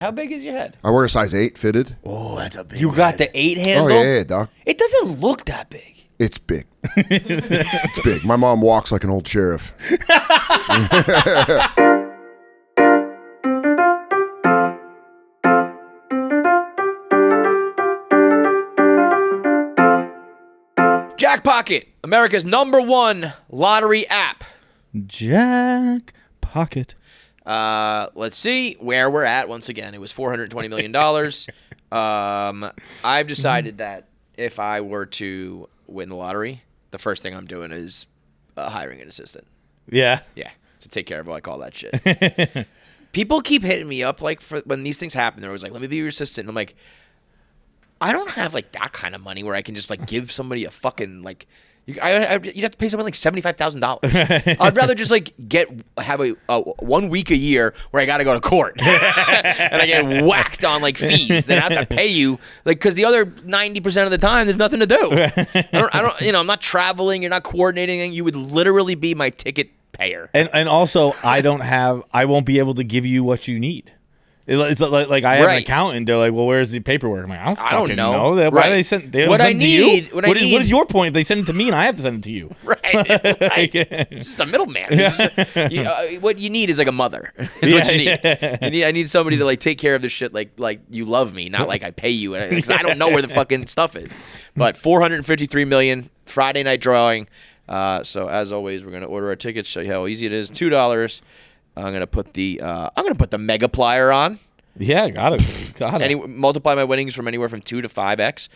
How big is your head? I wear a size 8 fitted. Oh, that's a big. You got the 8 handle? Oh yeah, doc. It doesn't look that big. It's big. It's big. My mom walks like an old sheriff. Jackpocket, America's #1 lottery app. Jackpocket. Let's see where we're at. Once again, it was $420 million. I've decided that if I were to win the lottery, the first thing I'm doing is hiring an assistant. Yeah. Yeah, to take care of like all that shit. People keep hitting me up like for when these things happen. They're always like, "Let me be your assistant." And I'm like, I don't have like that kind of money where I can just like give somebody a fucking like. You'd have to pay someone like $75,000. I'd rather just like have a 1 week a year where I got to go to court and I get whacked on like fees. Then I have to pay you like because the other 90% of the time there's nothing to do. I don't. I'm not traveling. You're not coordinating. You would literally be my ticket payer. And also I won't be able to give you what you need. It's like I have an accountant. They're like, well, where's the paperwork? I'm like, I don't know. Why do they send? They don't send to you. What is your point if they send it to me and I have to send it to you? Right. It's just a middleman. What you need is like a mother. Is what you need. I need somebody to like take care of this shit like you love me, not like I pay you. Because I don't know where the fucking stuff is. But $453 million Friday night drawing. So as always, we're gonna order our tickets. Show you how easy it is. $2. I'm gonna put the mega plier on. Yeah, got it. Multiply my winnings from anywhere from 2 to 5x.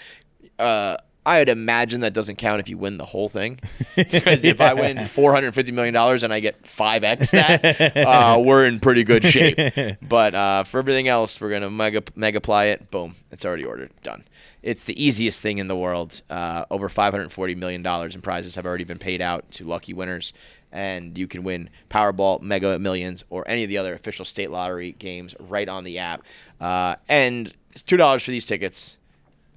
I'd imagine that doesn't count if you win the whole thing. Because if I win $450 million and I get 5x that, we're in pretty good shape. But for everything else, we're gonna mega ply it. Boom, it's already ordered. Done. It's the easiest thing in the world. Over $540 million in prizes have already been paid out to lucky winners. And you can win Powerball, Mega Millions, or any of the other official state lottery games right on the app. And it's $2 for these tickets.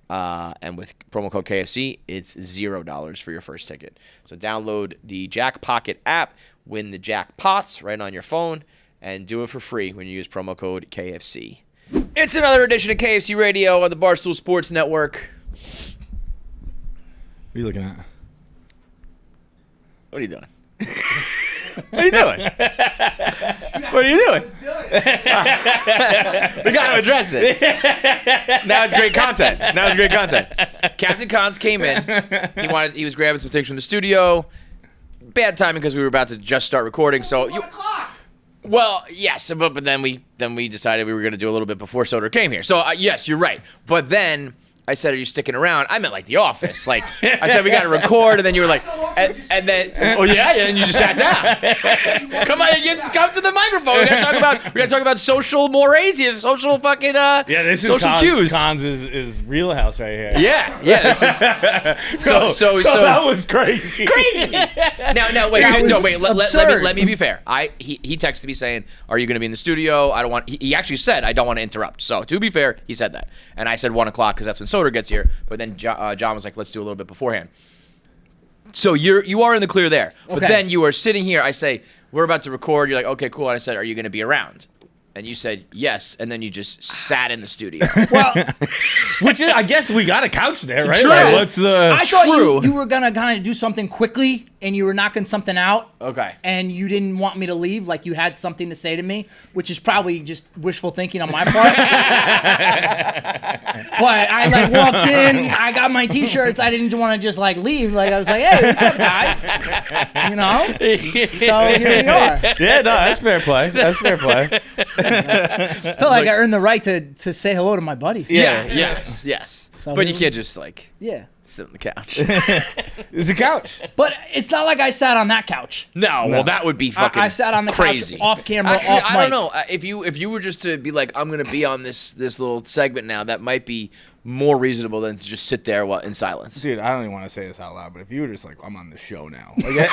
And with promo code KFC, it's $0 for your first ticket. So download the Jackpocket app, win the jackpots right on your phone, and do it for free when you use promo code KFC. It's another edition of KFC Radio on the Barstool Sports Network. What are you looking at? What are you doing? What are you doing? What are you doing? We got to address it. Now it's great content. Captain Cons came in. He was grabbing some things from the studio. Bad timing because we were about to just start recording. So well, yes, but then we decided we were going to do a little bit before Soder came here. So yes, you're right. But then I said, "Are you sticking around?" I meant like The Office. Like I said, we got to record, and then you were like, and then and you just sat down. Come on, come to the microphone. We got to talk about social mores here, social fucking this is social cues. Cons is Real House right here. Yeah. This is so that was crazy. Now wait. Let me be fair. He texted me saying, "Are you going to be in the studio?" I don't want. He actually said, "I don't want to interrupt." So to be fair, he said that, and I said 1 o'clock because that's when Soder gets here. But then John was like, "Let's do a little bit beforehand." So you are in the clear there. But then you are sitting here. I say, "We're about to record." You're like, "Okay, cool." And I said, "Are you going to be around?" And you said yes, and then you just sat in the studio. Well, which is, I guess we got a couch there, right? True. Like, what's I thought you were gonna kind of do something quickly, and you were knocking something out. Okay. And you didn't want me to leave, like you had something to say to me, which is probably just wishful thinking on my part. But I like walked in, I got my T-shirts, I didn't want to just like leave. Like I was like, "Hey, what's up, guys?" You know. So here we are. Yeah, no, that's fair play. I feel like I earned the right to say hello to my buddies. Yes. So but you can't just sit on the couch. It's a couch. But it's not like I sat on that couch. No. Well, that would be fucking I sat on the crazy. couch off camera, Actually, off mic. I don't know. If you were just to be like, "I'm going to be on this little segment now," that might be more reasonable than to just sit there in silence. Dude, I don't even want to say this out loud, but if you were just like, "I'm on the show now," like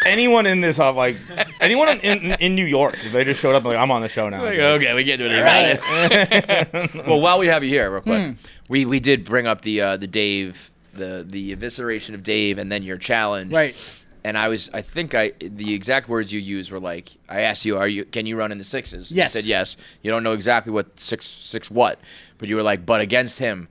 anyone in this, like anyone in New York, if they just showed up like, "I'm on the show now," like, okay, we can't do anything about it. Well, while we have you here, real quick, we did bring up the Dave, the evisceration of Dave, and then your challenge. Right. the exact words you used were like, I asked you, can you run in the sixes? Yes. You said yes. You don't know exactly what six what, but you were like, but against him,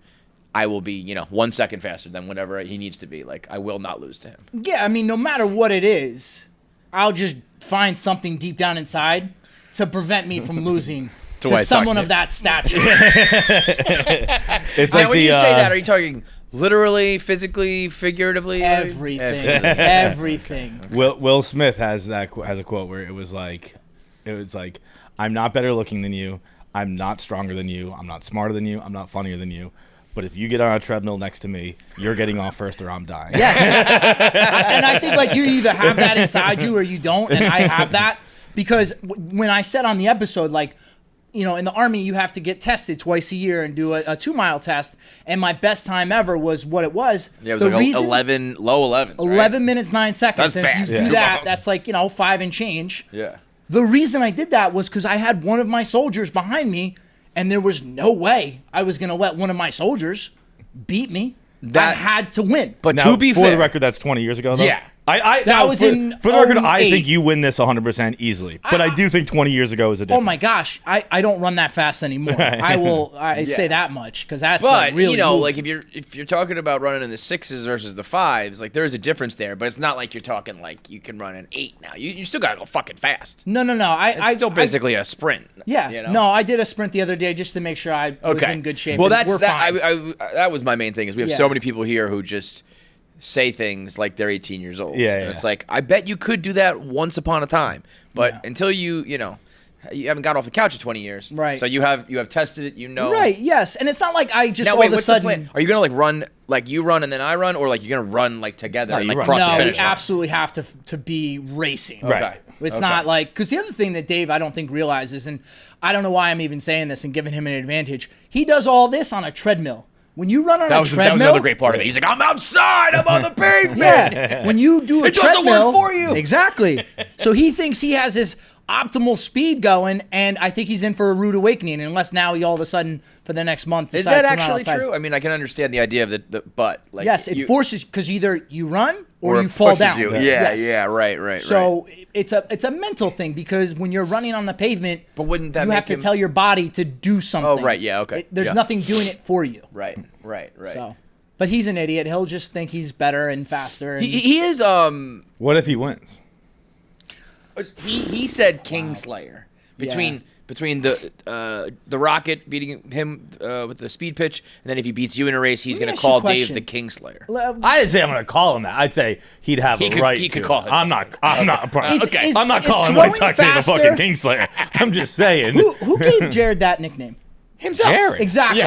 I will be, 1 second faster than whatever he needs to be. Like, I will not lose to him. Yeah, I mean, no matter what it is, I'll just find something deep down inside to prevent me from losing to someone of that stature. It's like when you say that, are you talking literally, physically, figuratively? Everything. Will Smith has a quote where it was like, I'm not better looking than you. I'm not stronger than you. I'm not smarter than you. I'm not funnier than you. But if you get on a treadmill next to me, you're getting off first or I'm dying. Yes. And I think like you either have that inside you or you don't, and I have that because when I said on the episode, like, in the Army, you have to get tested twice a year and do a 2-mile test. And my best time ever was what it was. Yeah, it was like 11, low 11. 11 minutes, 9 seconds. That's fast. If you do that, that's like, 5 and change. Yeah. The reason I did that was because I had one of my soldiers behind me, and there was no way I was going to let one of my soldiers beat me. I had to win. But now, to be fair, for the record, that's 20 years ago, though? Yeah. For the record, I 08. think you win this 100% easily. But I do think 20 years ago is a difference. Oh my gosh, I don't run that fast anymore. I say that much because that's but really like if you're talking about running in the 6s versus the 5s, like there is a difference there. But it's not like you're talking like you can run an 8 now. You still gotta go fucking fast. No. It's still basically a sprint. Yeah. No, I did a sprint the other day just to make sure I was in good shape. Well, we're fine. that was my main thing is we have so many people here who just say things like they're 18 years old. Yeah, and it's like, I bet you could do that once upon a time. But until you haven't got off the couch in 20 years. Right. So you have tested it, Right, yes. And it's not like I just now, all of a sudden. The plan? Are you going to run, like you run and then I run, or like you're going to run like together and like run. cross the No, finish we line? absolutely have to be racing. Right. It's not like, because the other thing that Dave, I don't think realizes, and I don't know why I'm even saying this and giving him an advantage, he does all this on a treadmill. When you run on a treadmill, that was another great part of it. He's like, I'm outside, I'm on the pavement. Yeah, when you do a treadmill, it doesn't work for you. Exactly. So he thinks he has his optimal speed going, and I think he's in for a rude awakening. Unless now he all of a sudden for the next month is decides that to run actually outside. true? I mean, I can understand the idea of the butt. Like, yes, it forces because either you run or you it fall pushes down. you. Yes. Yeah, right. So it's a mental thing because when you're running on the pavement, But wouldn't that you make have to him- tell your body to do something. Oh, right, yeah, okay. There's Yeah. nothing doing it for you. Right. So, but he's an idiot. He'll just think he's better and faster. And He is. What if he wins? He said Kingslayer between the Rocket beating him with the speed pitch, and then if he beats you in a race, he's Let me going to ask you a call Dave question. the Kingslayer. I didn't say I'm going to call him that. I'd say he'd have He a could- right he could to. call it. I'm not. I'm not calling is White Sox the faster- fucking Kingslayer. I'm just saying. who gave Jared that nickname? Himself. Jared. Exactly.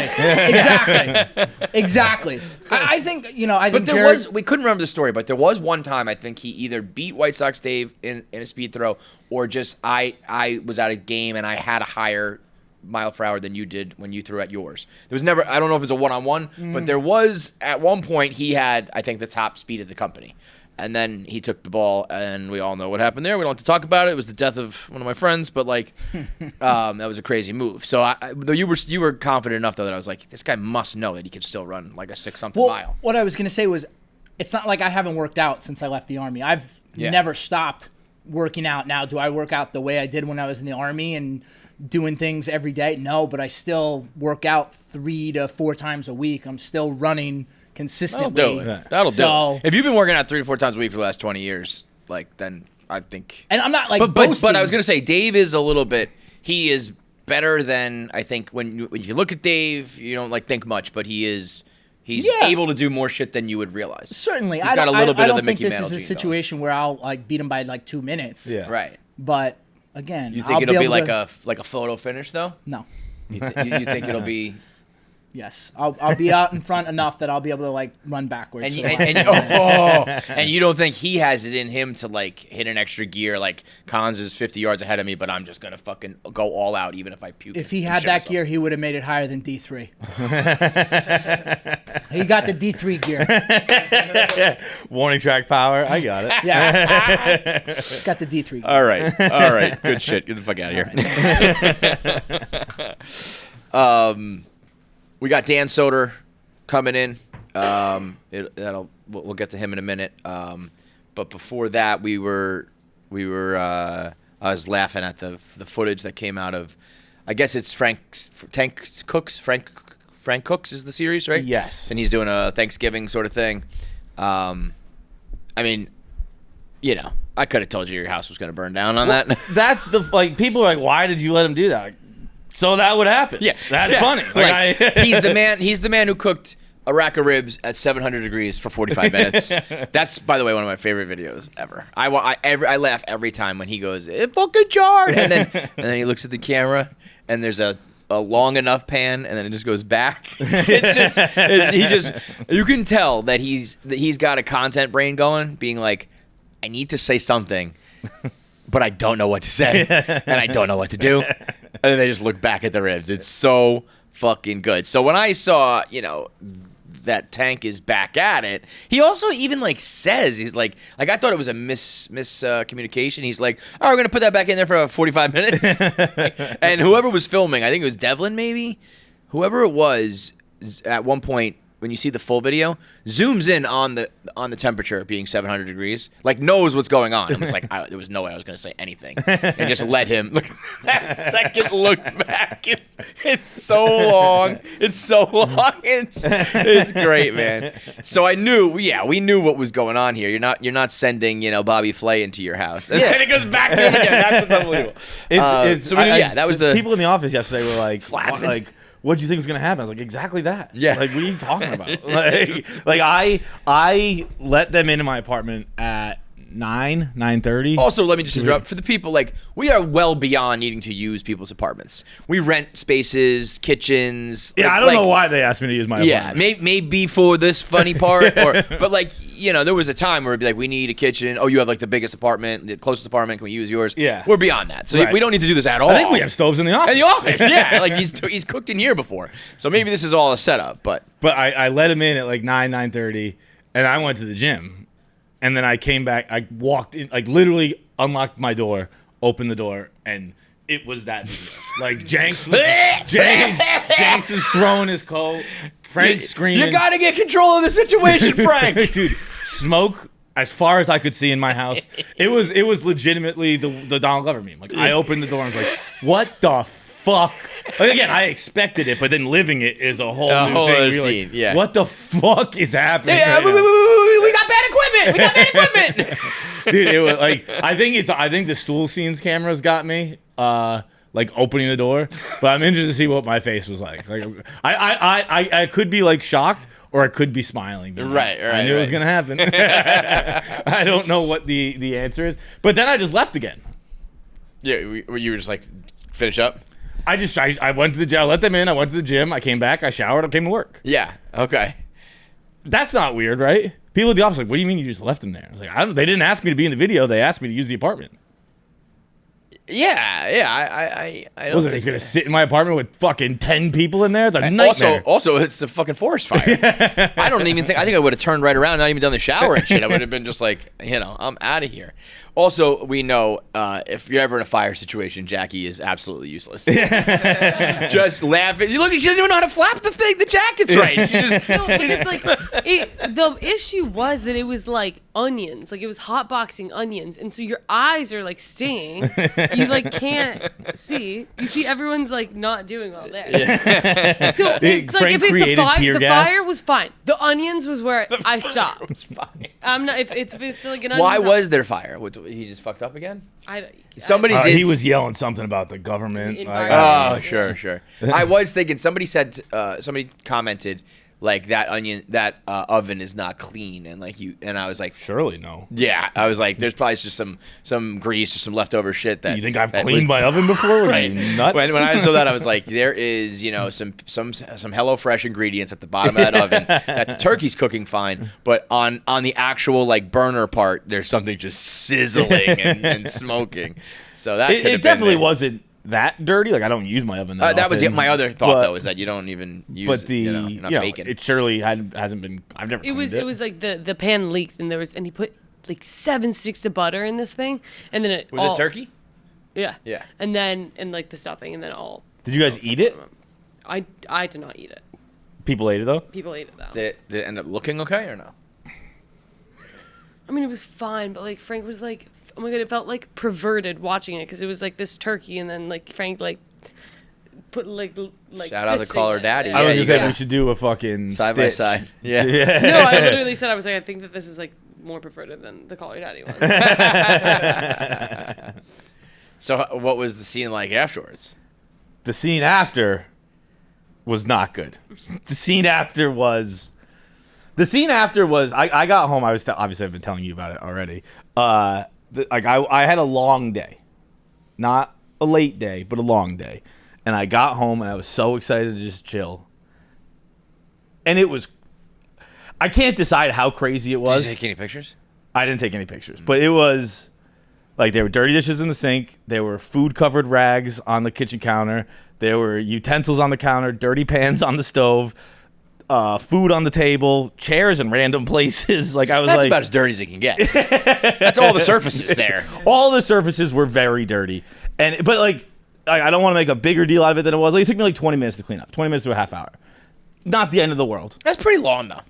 Exactly. I think I think But there Jared, we couldn't remember the story, but there was one time I think he either beat White Sox Dave in a speed throw, or just I was at a game and I had a higher mile per hour than you did when you threw at yours. There was never, I don't know if it was a one-on-one, but there was at one point he had, I think, the top speed of the company. And then he took the ball, and we all know what happened there. We don't have to talk about it. It was the death of one of my friends, but like, that was a crazy move. So though you were confident enough though that I was like, this guy must know that he could still run like a 6-something mile. What I was going to say was, it's not like I haven't worked out since I left the Army. I've never stopped working out. Now, do I work out the way I did when I was in the Army and doing things every day? No, but I still work out 3 to 4 times a week. I'm still running consistently. That'll do it. If you've been working out 3 to 4 times a week for the last 20 years, like, then I think. And I'm not like but boasting. I was gonna say Dave is a little bit. He is better than I think when you look at Dave, you don't like think much, but he's able to do more shit than you would realize. Certainly, He's got a little bit I of don't the think Mickey this Mantle is a gene situation where I'll like beat him by like 2 minutes. Yeah. Right. But again, You think I'll it'll be able like to- a photo finish though? No. You think it'll be? Yes, I'll be out in front enough that I'll be able to like run backwards. And you don't think he has it in him to like hit an extra gear? Like Cons is 50 yards ahead of me, but I'm just gonna fucking go all out even if I puke. If he had that gear, he would have made it higher than D3. He got the D3 gear. Warning track power. I got it. Yeah, got the D3 gear. All right, good shit. Get the fuck out of here. We got Dan Soder coming in. We'll get to him in a minute. But before that, we were. I was laughing at the footage that came out of. I guess it's Frank Cook's is the series, right? Yes. And he's doing a Thanksgiving sort of thing. I mean, I could have told you your house was going to burn down on that. That's people are like, why did you let him do that? So that would happen. Yeah. That's funny. He's the man who cooked a rack of ribs at 700 degrees for 45 minutes. That's, by the way, one of my favorite videos ever. I laugh every time when he goes, "It fucking jarred," and then he looks at the camera and there's a long enough pan and then it just goes back. You can tell that he's got a content brain going, being like, I need to say something, but I don't know what to say and I don't know what to do. And then they just look back at the ribs. It's so fucking good. So when I saw, that Tank is back at it, he also even says, he's like I thought it was a miscommunication. He's like, oh, we're gonna put that back in there for 45 minutes. And whoever was filming, I think it was Devlin, maybe, whoever it was, at one point when you see the full video, zooms in on the temperature being 700 degrees, knows what's going on. I was like, there was no way I was going to say anything, and just let him look. That second look back, it's so long. It's so long. It's great, man. So I knew, we knew what was going on here. You're not sending Bobby Flay into your house, and then it goes back to him again. That's what's unbelievable. That was the people in the office yesterday were like, what do you think was going to happen? I was like, exactly that. Yeah. What are you talking about? I let them into my apartment at 9:30. Also, let me just interrupt. For the people, we are well beyond needing to use people's apartments. We rent spaces, kitchens. Yeah, I don't know why they asked me to use my apartment. Yeah, maybe for this funny part. But there was a time where it'd be like, we need a kitchen. Oh, you have the biggest apartment, the closest apartment. Can we use yours? Yeah. We're beyond that. So we don't need to do this at all. I think we have stoves in the office. In the office, yeah. He's cooked in here before. So maybe this is all a setup. But I let him in at 9:30, and I went to the gym. And then I came back. I walked in, literally unlocked my door, opened the door, and it was that video. Jenks was throwing his coat. Frank screaming. You got to get control of the situation, Frank. Dude, smoke as far as I could see in my house. It was legitimately the Donald Glover meme. I opened the door and was like, what the fuck? Again, I expected it, but then living it is a whole new thing. Scene. Yeah. What the fuck is happening? Yeah, we got bad equipment. Dude, it was I think the stool scenes cameras got me. Opening the door, but I'm interested to see what my face was like. I could be shocked, or I could be smiling. Right. I knew it was gonna happen. I don't know what the answer is, but then I just left again. Yeah, you were just finish up. I went to the gym. I let them in. I went to the gym. I came back. I showered. I came to work. Yeah. Okay. That's not weird, right? People at the office what do you mean you just left them there? I was they didn't ask me to be in the video. They asked me to use the apartment. Yeah. I don't was it going to sit in my apartment with fucking 10 people in there? It's a nightmare. Also, it's a fucking forest fire. I think I would have turned right around, not even done the shower and shit. I would have been just I'm out of here. Also, we know if you're ever in a fire situation, Jackie is absolutely useless. Just laughing. You look, she doesn't even know how to flap the jacket's right. She just no, because the issue was that it was onions, it was hotboxing onions, and so your eyes are stinging. You can't see. You see everyone's not doing all that. Yeah. So it's if it's the fire was fine. The onions was where I stopped. It was fine. I'm not if it's an onion. Why was there fire? He just fucked up again? Somebody did. He was yelling something about the government. Sure. I was thinking somebody said somebody commented that oven is not clean and I was like, surely no. Yeah, I was like, there's probably just some grease or some leftover shit that you think I've cleaned my oven before? Right. Nuts? When I saw that, I was like, there is some HelloFresh ingredients at the bottom of that oven that the turkey's cooking fine, but on the actual burner part, there's something just sizzling and smoking. So that it definitely wasn't that dirty. I don't use my oven that was often, my other thought though, is that you don't even use you're not baking. It surely hasn't been. I've never. It was the pan leaked and he put 7 sticks of butter in this thing and then it turkey? Yeah. Yeah. And then the stuffing and then all. Did you guys eat it? I did not eat it. People ate it though. People ate it though. Did it end up looking okay or no? People ate it. It looked okay. I mean, it was fine, but like Frank was like, oh my god, it felt like perverted watching it because it was like this turkey, and then like Frank like put like shout out to Call Her Daddy. I was gonna say we should do a fucking side by side. Yeah. No, I literally said I was like, I think that this is like more perverted than the Call Her Daddy one. So what was the scene like afterwards? The scene after was not good. The scene after was I got home. I was obviously I've been telling you about it already. I had a long day, not a late day, but a long day, and I got home and I was so excited to just chill. And it was, I can't decide how crazy it was. Did you take any pictures? I didn't take any pictures, but it was like there were dirty dishes in the sink, there were food covered rags on the kitchen counter, there were utensils on the counter, dirty pans on the stove. Food on the table, chairs in random places. Like I was That's like, about as dirty as it can get. That's all the surfaces there. All the surfaces were very dirty, but like I don't want to make a bigger deal out of it than it was. Like it took me like 20 minutes to clean up, 20 minutes to a half hour. Not the end of the world. That's pretty long though.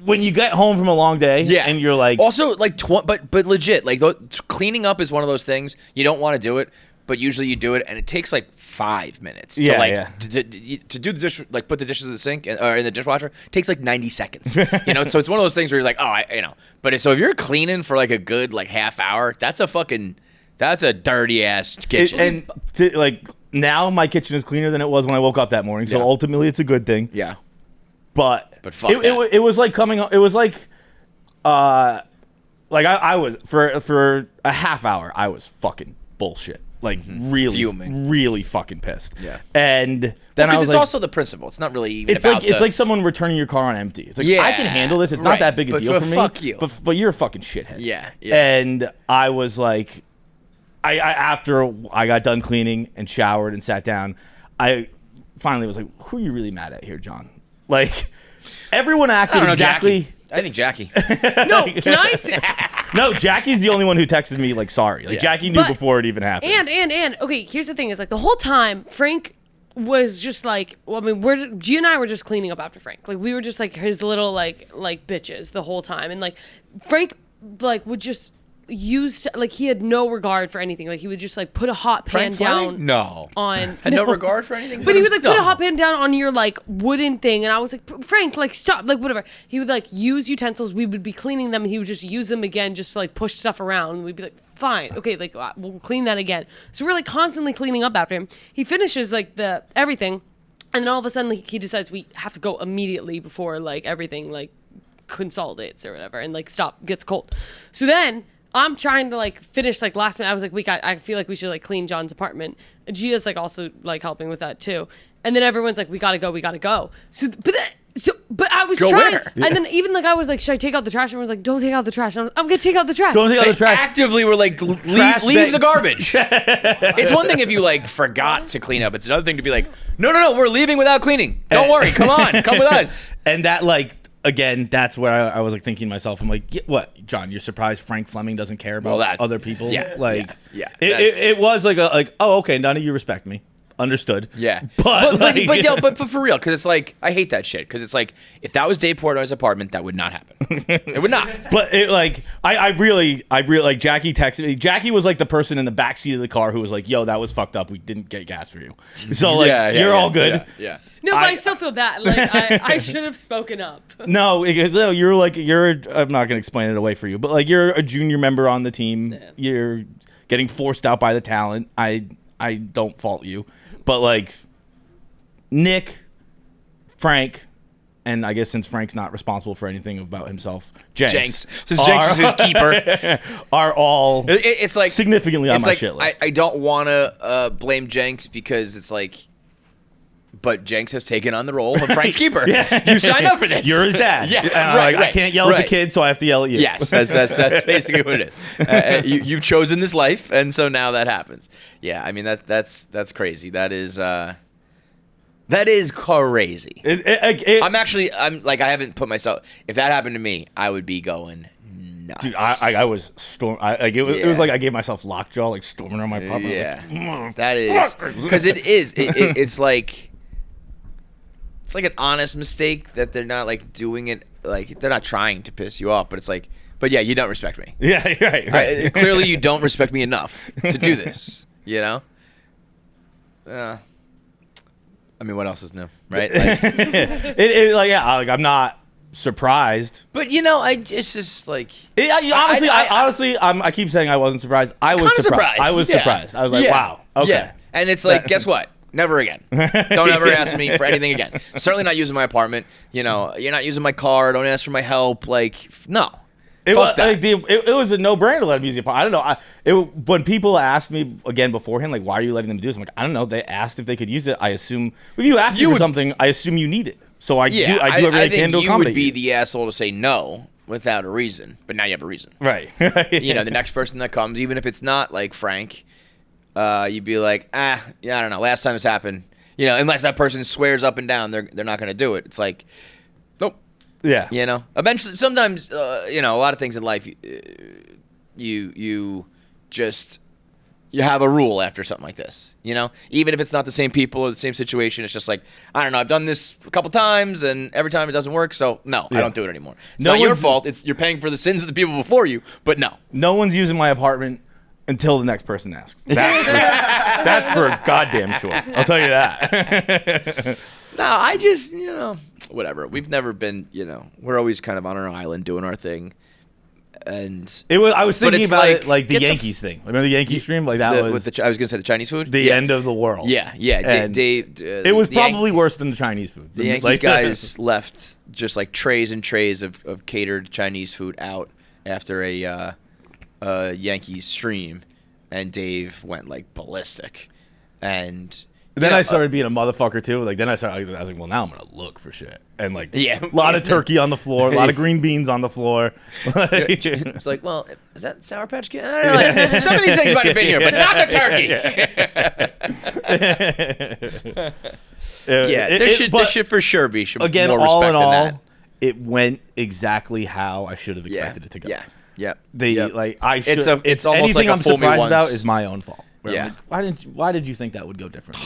When you get home from a long day, and you're like, also like, but legit, like cleaning up is one of those things you don't want to do it. But usually you do it, and it takes like 5 minutes. To do the dish, like put the dishes in the sink or in the dishwasher. It takes like 90 seconds. So it's one of those things where you're like, But so if you're cleaning for like a good like half hour, that's a dirty ass kitchen. Now my kitchen is cleaner than it was when I woke up that morning. So ultimately, it's a good thing. Yeah. But fuck it was like coming. It was like, I was for a half hour. I was fucking bullshit. Like really, fuming. Really fucking pissed. Yeah. And then it's also the principle. It's not really even it's like someone returning your car on empty. It's like I can handle this. It's not that big a deal for me. Fuck you. But you're a fucking shithead. Yeah. And I was like, I after I got done cleaning and showered and sat down, I finally was like, who are you really mad at here, John? Like everyone acted exactly. Jackie. I think Jackie. No, can I say? No, Jackie's the only one who texted me like sorry. Like Jackie knew before it even happened. And okay, here's the thing: is like the whole time Frank was just like, well, I mean, G and I were just cleaning up after Frank. Like we were just like his little like bitches the whole time, and like Frank like would just use like he had no regard for anything. Like he would just like put a hot pan down. Had no regard for anything. But he would like put a hot pan down on your like wooden thing, and I was like, Frank, like stop, like whatever. He would like use utensils. We would be cleaning them, and he would just use them again, just to like push stuff around. And we'd be like, fine, okay, like we'll clean that again. So we're like constantly cleaning up after him. He finishes like the everything, and then all of a sudden like, he decides we have to go immediately before like everything like consolidates or whatever, and like gets cold. So then I'm trying to like finish like last minute. I was like, I feel like we should like clean John's apartment. Gia's like also like helping with that too. And then everyone's like, we gotta go. But I was trying, and then even like I was like, should I take out the trash? Everyone's like, don't take out the trash. I'm gonna take out the trash. Don't take out the trash. Actively, we're like, leave the garbage. It's one thing if you like forgot to clean up. It's another thing to be like, no, we're leaving without cleaning. Don't worry, come with us. And that like. Again, that's where I was like thinking to myself. I'm like, what, John? You're surprised Frank Fleming doesn't care about other people? Yeah, like, yeah. It was like oh, okay, none of you respect me. Understood. Yeah, but for real, because it's like I hate that shit. Because it's like if that was Dave Portnoy's apartment, that would not happen. It would not. But it like I really like Jackie texted me. Jackie was like the person in the backseat of the car who was like, "Yo, that was fucked up. We didn't get gas for you." So like you're all good. Yeah. No, but I still feel bad. Like I should have spoken up. No, you're I'm not gonna explain it away for you, but like you're a junior member on the team. Yeah. You're getting forced out by the talent. I don't fault you. But like Nick, Frank, and I guess since Frank's not responsible for anything about himself, Jenks. Since Jenks is his keeper, are all it's like significantly on my shit list. I don't want to blame Jenks because it's like, but Jenks has taken on the role of Frank's keeper. You signed up for this. You're his dad. Yeah, right. I can't yell at the kid, so I have to yell at you. Yes, that's basically what it is. You've chosen this life, and so now that happens. Yeah, I mean that's crazy. That is crazy. I'm like I haven't put myself. If that happened to me, I would be going nuts. Dude, I was it was like I gave myself lockjaw, like storming around my apartment. Yeah, like, that is because it is. It's like. It's like an honest mistake that they're not like doing it, like they're not trying to piss you off, but it's like But yeah, you don't respect me. Yeah, right. Clearly, you don't respect me enough to do this. You know. I mean, what else is new, right? Like, I'm not surprised. But you know, it's just like honestly, I keep saying I wasn't surprised. I was surprised. I was surprised. I was like, wow, okay. Yeah. And it's like, guess what? Never again. Don't ever ask me for anything again. Certainly not using my apartment. You know, you're not using my car. Don't ask for my help. Like, no. It was a no-brainer to let him use the apartment. I don't know. When people asked me again beforehand, like, why are you letting them do this? I'm like, I don't know. They asked if they could use it. I assume if you asked me for something, I assume you need it. So I do everything I can to accommodate you. You would be the asshole to say no without a reason, but now you have a reason. Right. You know, the next person that comes, even if it's not like Frank, you'd be like, yeah, I don't know. Last time this happened, you know, unless that person swears up and down, they're not going to do it. It's like, nope. Yeah. You know, eventually, sometimes, you know, a lot of things in life, you have a rule after something like this, you know, even if it's not the same people or the same situation. It's just like, I don't know, I've done this a couple times and every time it doesn't work. So no, I don't do it anymore. It's not your fault. You're paying for the sins of the people before you, but no. No one's using my apartment until the next person asks. That's for goddamn sure. I'll tell you that. No, I just, you know, whatever. We've never been, you know, we're always kind of on our island doing our thing. And I was thinking about it like the Yankees thing. Remember the Yankee stream? Like that was. I was gonna say the Chinese food. The end of the world. Yeah. It was probably worse than the Chinese food. The Yankees guys left just like trays and trays of catered Chinese food out after a Yankees stream, and Dave went like ballistic, and. Then I started being a motherfucker too. Like then I was like, well, now I'm gonna look for shit, and like a lot of turkey on the floor, a lot of green beans on the floor. It's like, well, is that Sour Patch Kid? I don't know, like, some of these things might have been here, but not the turkey. This should for sure be again. More all respect in than all, that. it went exactly how I should have expected it to go. Yeah. It's almost anything like a I'm fool me surprised once. about is my own fault. Yeah. Like, why did you think that would go differently?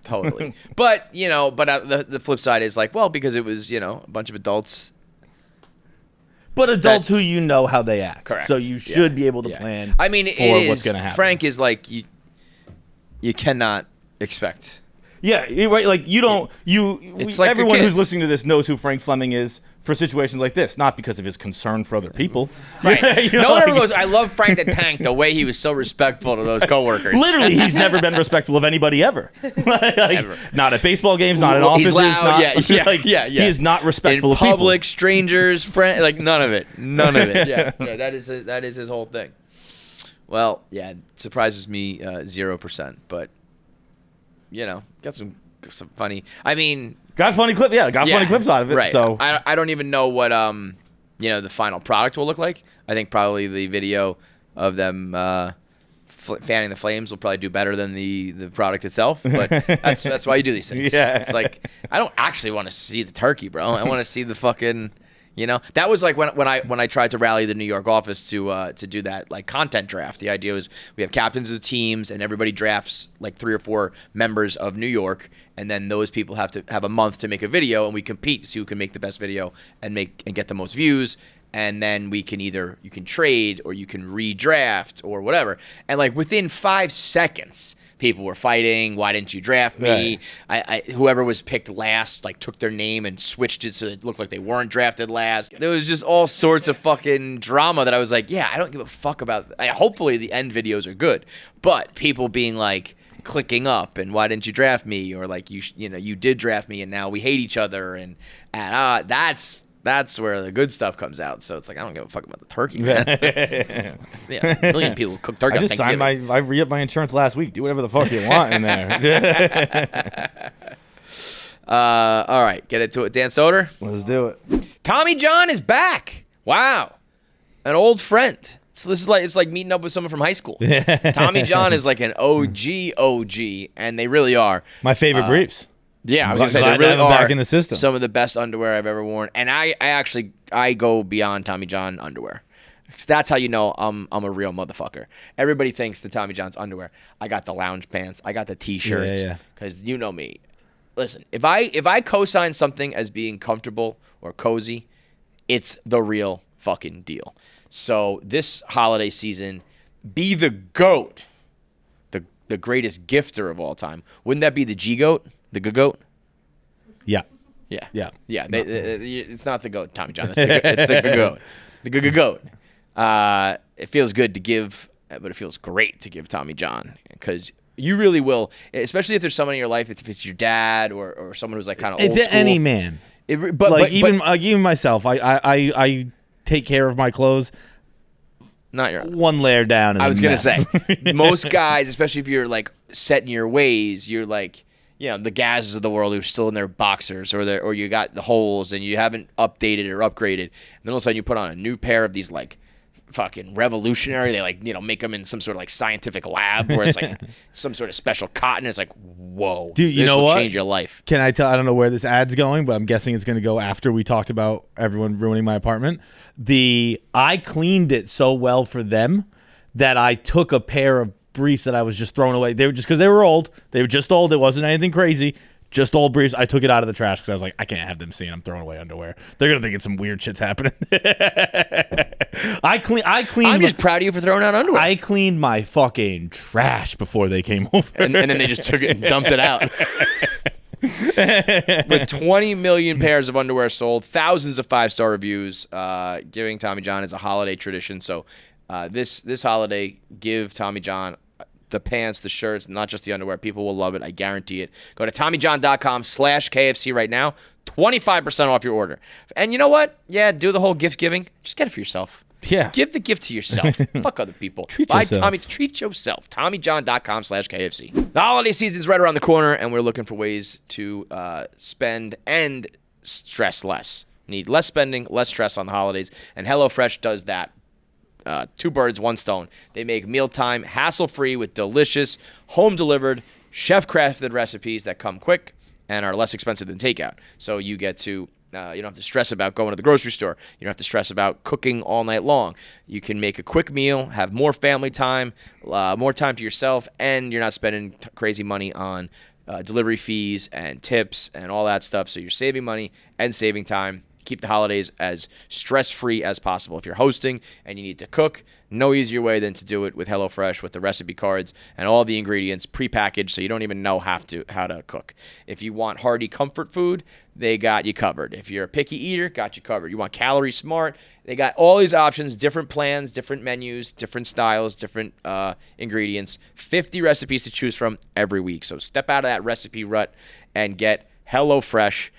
Totally. But, you know, the flip side is like, well, because it was, you know, a bunch of adults. But adults who you know how they act. Correct. So you should be able to plan I mean, for what's going to happen. Frank is like, you cannot expect. Yeah, right. Like, you don't, like everyone who's listening to this knows who Frank Fleming is for situations like this, not because of his concern for other people. Right. No one ever goes, I love Frank the Tank, the way he was so respectful to those coworkers. Literally, he's never been respectful of anybody ever. Ever. Not at baseball games, not in offices. He's loud. He is not respectful of people. In public, strangers, friends, like none of it. Yeah, that is his whole thing. Well, yeah, it surprises me 0%, but, you know, got some funny, I mean... Got funny clip, funny clips out of it. Right. So I don't even know what you know, the final product will look like. I think probably the video of them fanning the flames will probably do better than the product itself. But that's why you do these things. Yeah. It's like I don't actually want to see the turkey, bro. I want to see the fucking. You know, that was like when I tried to rally the New York office to do that like content draft. The idea was we have captains of the teams and everybody drafts like 3 or 4 members of New York, and then those people have to have a month to make a video, and we compete to see who can make the best video and get the most views. And then you can trade or you can redraft or whatever. And like within 5 seconds, people were fighting. Why didn't you draft me? Right. Whoever was picked last like took their name and switched it so it looked like they weren't drafted last. There was just all sorts of fucking drama that I was like, yeah, I don't give a fuck about. Hopefully the end videos are good, but people being like clicking up and why didn't you draft me, or like you did draft me and now we hate each other, and that's where the good stuff comes out. So it's like I don't give a fuck about the turkey, man. Yeah, a million people cook turkey. I just I re-upped my insurance last week. Do whatever the fuck you want in there. All right, get into it, Dan Soder. Let's do it. Tommy John is back. Wow, an old friend. So this is like it's like meeting up with someone from high school. Tommy John is like an OG, and they really are my favorite briefs. Yeah, I was gonna say they really are back in the system. Some of the best underwear I've ever worn, and I go beyond Tommy John underwear. Because that's how you know I'm a real motherfucker. Everybody thinks the Tommy John's underwear. I got the lounge pants. I got the t-shirts. Yeah. Because you know me. Listen, if I co-sign something as being comfortable or cozy, it's the real fucking deal. So this holiday season, be the GOAT, the greatest gifter of all time. Wouldn't that be the G-GOAT, the G-GOAT? Yeah. Yeah. It's not the GOAT, Tommy John. It's the GOAT. The GOAT. It feels good to give, but it feels great to give Tommy John because you really will, especially if there's someone in your life, if it's your dad or someone who's like kind of old school. It's any man. Even myself, I take care of my clothes. Not your one layer down. I was gonna say most guys, especially if you're like set in your ways, you're like, the Gazes of the world who are still in their boxers or you got the holes and you haven't updated or upgraded, and then all of a sudden you put on a new pair of these like fucking revolutionary. They like make them in some sort of like scientific lab where it's like some sort of special cotton. It's like, whoa, dude, you this know will what? Change your life. Can I tell? I don't know where this ad's going, but I'm guessing it's going to go after we talked about everyone ruining my apartment. I cleaned it so well for them that I took a pair of briefs that I was just throwing away. They were just because they were old. They were just old. It wasn't anything crazy. Just old briefs. I took it out of the trash because I was like, I can't have them seeing I'm throwing away underwear. They're gonna think it's some weird shit's happening. I cleaned. I'm just proud of you for throwing out underwear. I cleaned my fucking trash before they came over, and then they just took it and dumped it out. With 20 million pairs of underwear sold, thousands of 5-star reviews, giving Tommy John is a holiday tradition. So this holiday, give Tommy John the pants, the shirts, not just the underwear. People will love it. I guarantee it. Go to TommyJohn.com/KFC right now. 25% off your order. And you know what? Yeah, do the whole gift giving. Just get it for yourself. Yeah. Give the gift to yourself. Fuck other people. Treat yourself. Treat yourself. TommyJohn.com/KFC. The holiday season's right around the corner, and we're looking for ways to spend and stress less. Need less spending, less stress on the holidays, and HelloFresh does that. 2 birds, 1 stone. They make mealtime hassle-free with delicious, home-delivered, chef-crafted recipes that come quick and are less expensive than takeout. So you get to, you don't have to stress about going to the grocery store. You don't have to stress about cooking all night long. You can make a quick meal, have more family time, more time to yourself, and you're not spending crazy money on delivery fees and tips and all that stuff. So you're saving money and saving time. Keep the holidays as stress-free as possible. If you're hosting and you need to cook, no easier way than to do it with HelloFresh with the recipe cards and all the ingredients prepackaged so you don't even know how to cook. If you want hearty comfort food, they got you covered. If you're a picky eater, got you covered. You want calorie smart, they got all these options, different plans, different menus, different styles, different ingredients, 50 recipes to choose from every week. So step out of that recipe rut and get HelloFresh.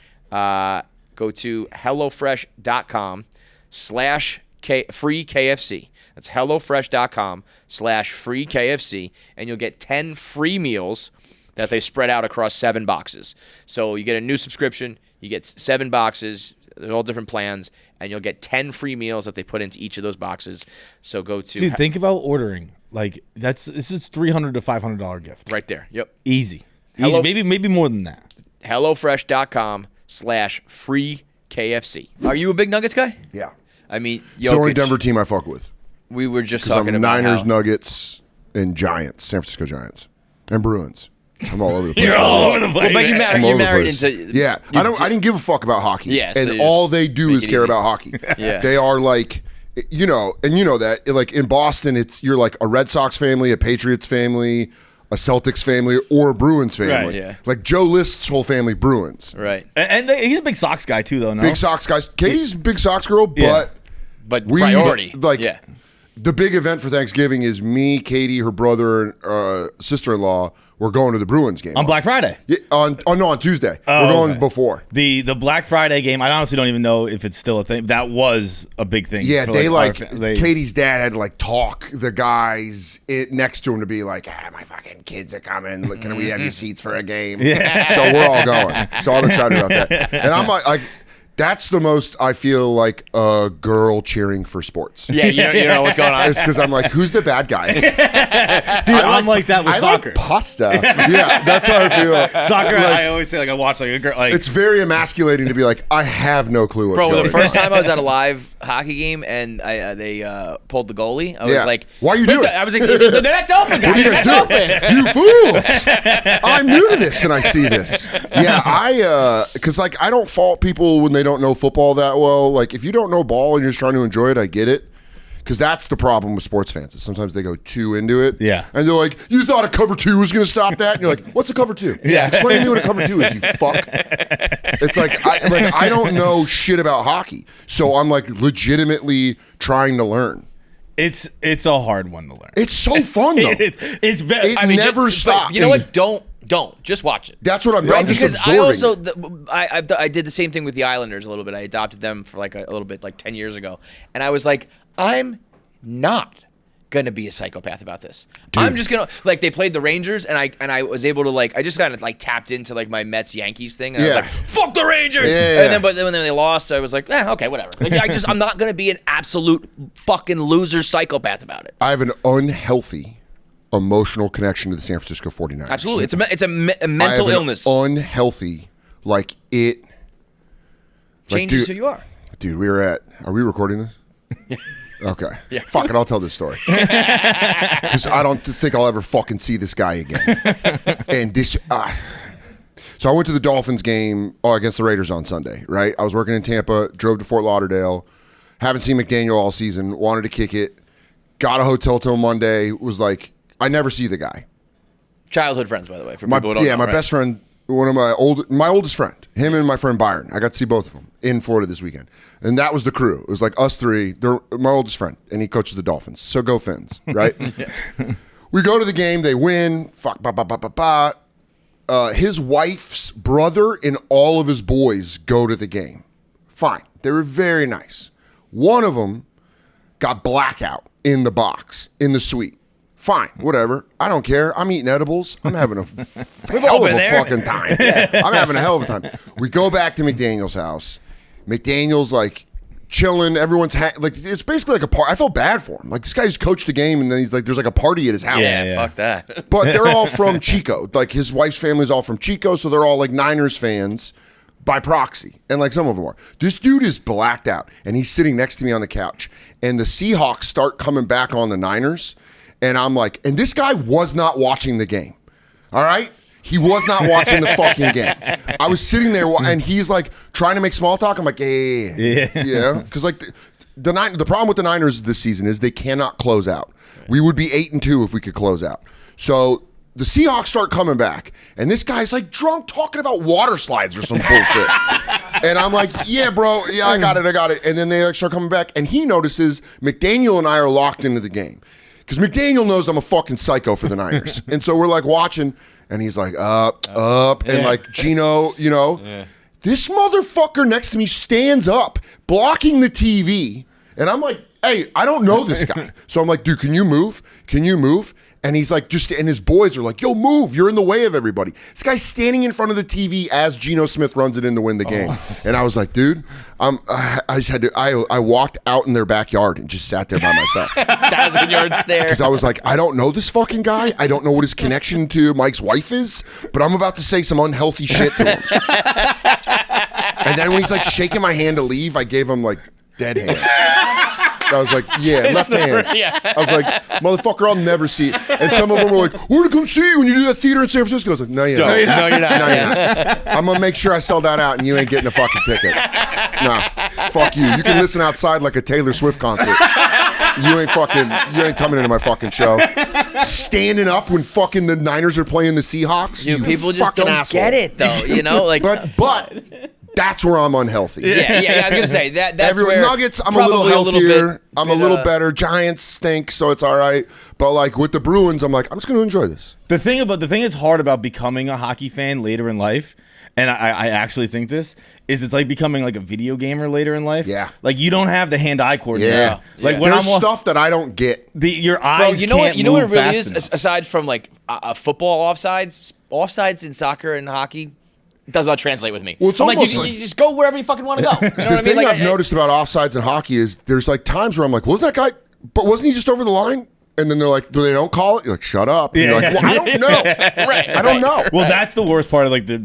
Go to HelloFresh.com/free-KFC. That's HelloFresh.com/free-KFC, and you'll get 10 free meals that they spread out across 7 boxes. So you get a new subscription, you get 7 boxes, they're all different plans, and you'll get 10 free meals that they put into each of those boxes. So go to... Dude, think about ordering. Like, this is $300 to $500 gift. Right there. Yep. Easy. Maybe more than that. HelloFresh.com/free-KFC. Are you a big Nuggets guy? Yeah. I mean, it's the only Denver team I fuck with. We were just talking about Niners, Nuggets, and Giants, San Francisco Giants, and Bruins. I'm all over the place. You're all over the place. But you married into... Yeah. I didn't give a fuck about hockey. Yeah, so and all they do is care about hockey. Yeah. They are like... and you know that, like in Boston, you're like a Red Sox family, a Patriots family, a Celtics family, or a Bruins family. Right, yeah. Like Joe List's whole family, Bruins. Right. And he's a big Sox guy too, though, no? Big Sox guys. Katie's a big Sox girl, but priority. The big event for Thanksgiving is me, Katie, her brother, and sister-in-law. We're going to the Bruins game. On Black Friday? Yeah, on Tuesday. We're going before. The Black Friday game, I honestly don't even know if it's still a thing. That was a big thing. Yeah, Katie's dad had to like talk the guys next to him to be like, my fucking kids are coming. Can we have your seats for a game? Yeah. So we're all going. So I'm excited about that. And I'm like that's the most I feel like a girl cheering for sports. Yeah, you know what's going on. It's because I'm like, who's the bad guy? Dude, I'm like that with soccer. I like pasta. Yeah, that's how I feel. Soccer, I always say, like, I watch like a girl. Like, it's very emasculating to be like, I have no clue what's going on. Bro, the first time I was at a live hockey game and they pulled the goalie, I was like, why are you doing it? I was like, that's open, guys. What are you guys doing? You fools. I'm new to this and I see this. Yeah, because like I don't fault people when they don't know football that well. Like if you don't know ball and you're just trying to enjoy it, I get it. Because that's the problem with sports fans. Is sometimes they go too into it. Yeah. And they're like, you thought a cover 2 was going to stop that? And you're like, what's a cover 2? Yeah. Explain to me what a cover 2 is, you fuck. It's like I don't know shit about hockey. So I'm like legitimately trying to learn. It's a hard one to learn. It's so fun though. It never stops. You know what? Don't just watch it. That's what I'm right? just because absorbing. I did the same thing with the Islanders a little bit. I adopted them for like a little bit, like 10 years ago, and I was like, I'm not gonna be a psychopath about this. Dude. I'm just gonna like they played the Rangers, and I was able to like I just kind of like tapped into like my Mets Yankees thing, and I was like, fuck the Rangers. Yeah. And then when they lost, I was like, okay, whatever. Like, I'm not gonna be an absolute fucking loser psychopath about it. I have an unhealthy emotional connection to the San Francisco 49ers. Absolutely. It's a mental illness. Unhealthy. Like it changes who you are. Dude, are we recording this? Okay. Yeah. Fuck it, I'll tell this story. Because I don't think I'll ever fucking see this guy again. And this so I went to the Dolphins game against the Raiders on Sunday, right? I was working in Tampa, drove to Fort Lauderdale, haven't seen McDaniel all season, wanted to kick it, got a hotel till Monday, was like, I never see the guy. Childhood friends, by the way. For people who don't know, my best friend, one of my oldest friend, him and my friend Byron. I got to see both of them in Florida this weekend, and that was the crew. It was like us three. They're my oldest friend, and he coaches the Dolphins. So go Fins, right? We go to the game. They win. Fuck. His wife's brother and all of his boys go to the game. Fine. They were very nice. One of them got blackout in the box in the suite. Fine, whatever. I don't care. I'm eating edibles. I'm having a hell of a fucking time. Yeah. I'm having a hell of a time. We go back to McDaniel's house. McDaniel's like chilling. Everyone's like, it's basically like a party. I felt bad for him. Like this guy's coached the game, and then he's like, there's like a party at his house. Yeah. Fuck that. But they're all from Chico. Like his wife's family's all from Chico, so they're all like Niners fans by proxy, and like some of them are. This dude is blacked out, and he's sitting next to me on the couch, and the Seahawks start coming back on the Niners. And I'm like, and this guy was not watching the game. All right? He was not watching the fucking game. I was sitting there and he's like trying to make small talk. I'm like, yeah. Because like the problem with the Niners this season is they cannot close out. We would be 8-2 if we could close out. So the Seahawks start coming back, and this guy's like drunk talking about water slides or some bullshit. And I'm like, yeah, bro, yeah, I got it. And then they like start coming back, and he notices McDaniel and I are locked into the game. Because McDaniel knows I'm a fucking psycho for the Niners. And so we're like watching, and he's like, up. And like Gino, you know. Yeah. This motherfucker next to me stands up, blocking the TV. And I'm like, hey, I don't know this guy. So I'm like, dude, can you move? And he's like, and his boys are like, yo, move. You're in the way of everybody. This guy's standing in front of the TV as Geno Smith runs it in to win the game. And I was like, dude, I walked out in their backyard and just sat there by myself. 1,000-yard stare. Because I was like, I don't know this fucking guy. I don't know what his connection to Mike's wife is, but I'm about to say some unhealthy shit to him. And then when he's like shaking my hand to leave, I gave him like dead hand. I was like, yeah, left hand. Yeah. I was like, motherfucker, I'll never see it. And some of them were like, we're going to come see you when you do that theater in San Francisco. I was like, no, you're not. No, you're not. No, you're not. I'm going to make sure I sell that out and you ain't getting a fucking ticket. No, fuck you. You can listen outside like a Taylor Swift concert. You ain't coming into my fucking show. Standing up when fucking the Niners are playing the Seahawks. Dude, people just don't get it, though. You know, like, but that's where I'm unhealthy. Yeah. I'm gonna say that's where Nuggets. I'm a little healthier. I'm a little better. Giants stink, so it's all right. But like with the Bruins, I'm like, I'm just gonna enjoy this. The thing that's hard about becoming a hockey fan later in life, and I actually think this is it's like becoming like a video gamer later in life. Yeah, like you don't have the hand-eye coordination. Yeah, like when there's stuff that I don't get. Your eyes. You know what it really is. Aside from like football offsides in soccer and hockey. Does not translate with me. Well, it's almost like you just go wherever you fucking want to go. You know the thing I've noticed about offsides in hockey is there's like times where I'm like, wasn't that guy? But wasn't he just over the line? And then they're like, they don't call it. You're like, shut up. And you're like, well, I don't know. Right. I don't know. Well, that's the worst part of like the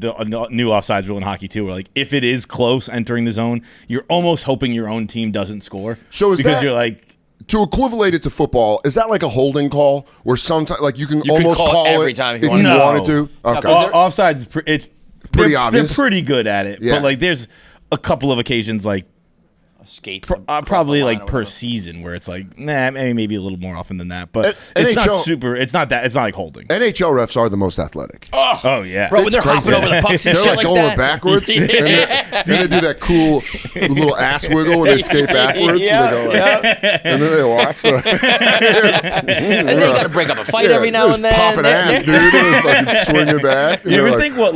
new offsides rule in hockey too. Where like if it is close entering the zone, you're almost hoping your own team doesn't score. So because you're like. To equivalate it to football, is that like a holding call where sometimes like you can almost call it every time if you wanted to? Okay. Offsides, it's pretty obvious. They're pretty good at it, but like there's a couple of occasions like skates. Probably like per season, where it's like, maybe a little more often than that. But it's not super. It's not like holding. NHL refs are the most athletic. Oh yeah, bro, when they're hopping over the pucks and they're shit like like going that. backwards, and they do that cool little ass wiggle when they skate backwards. Yeah, and, they go like, and then they watch and they got to break up a fight every now and then. Popping ass, dude. And fucking swinging back. You ever think what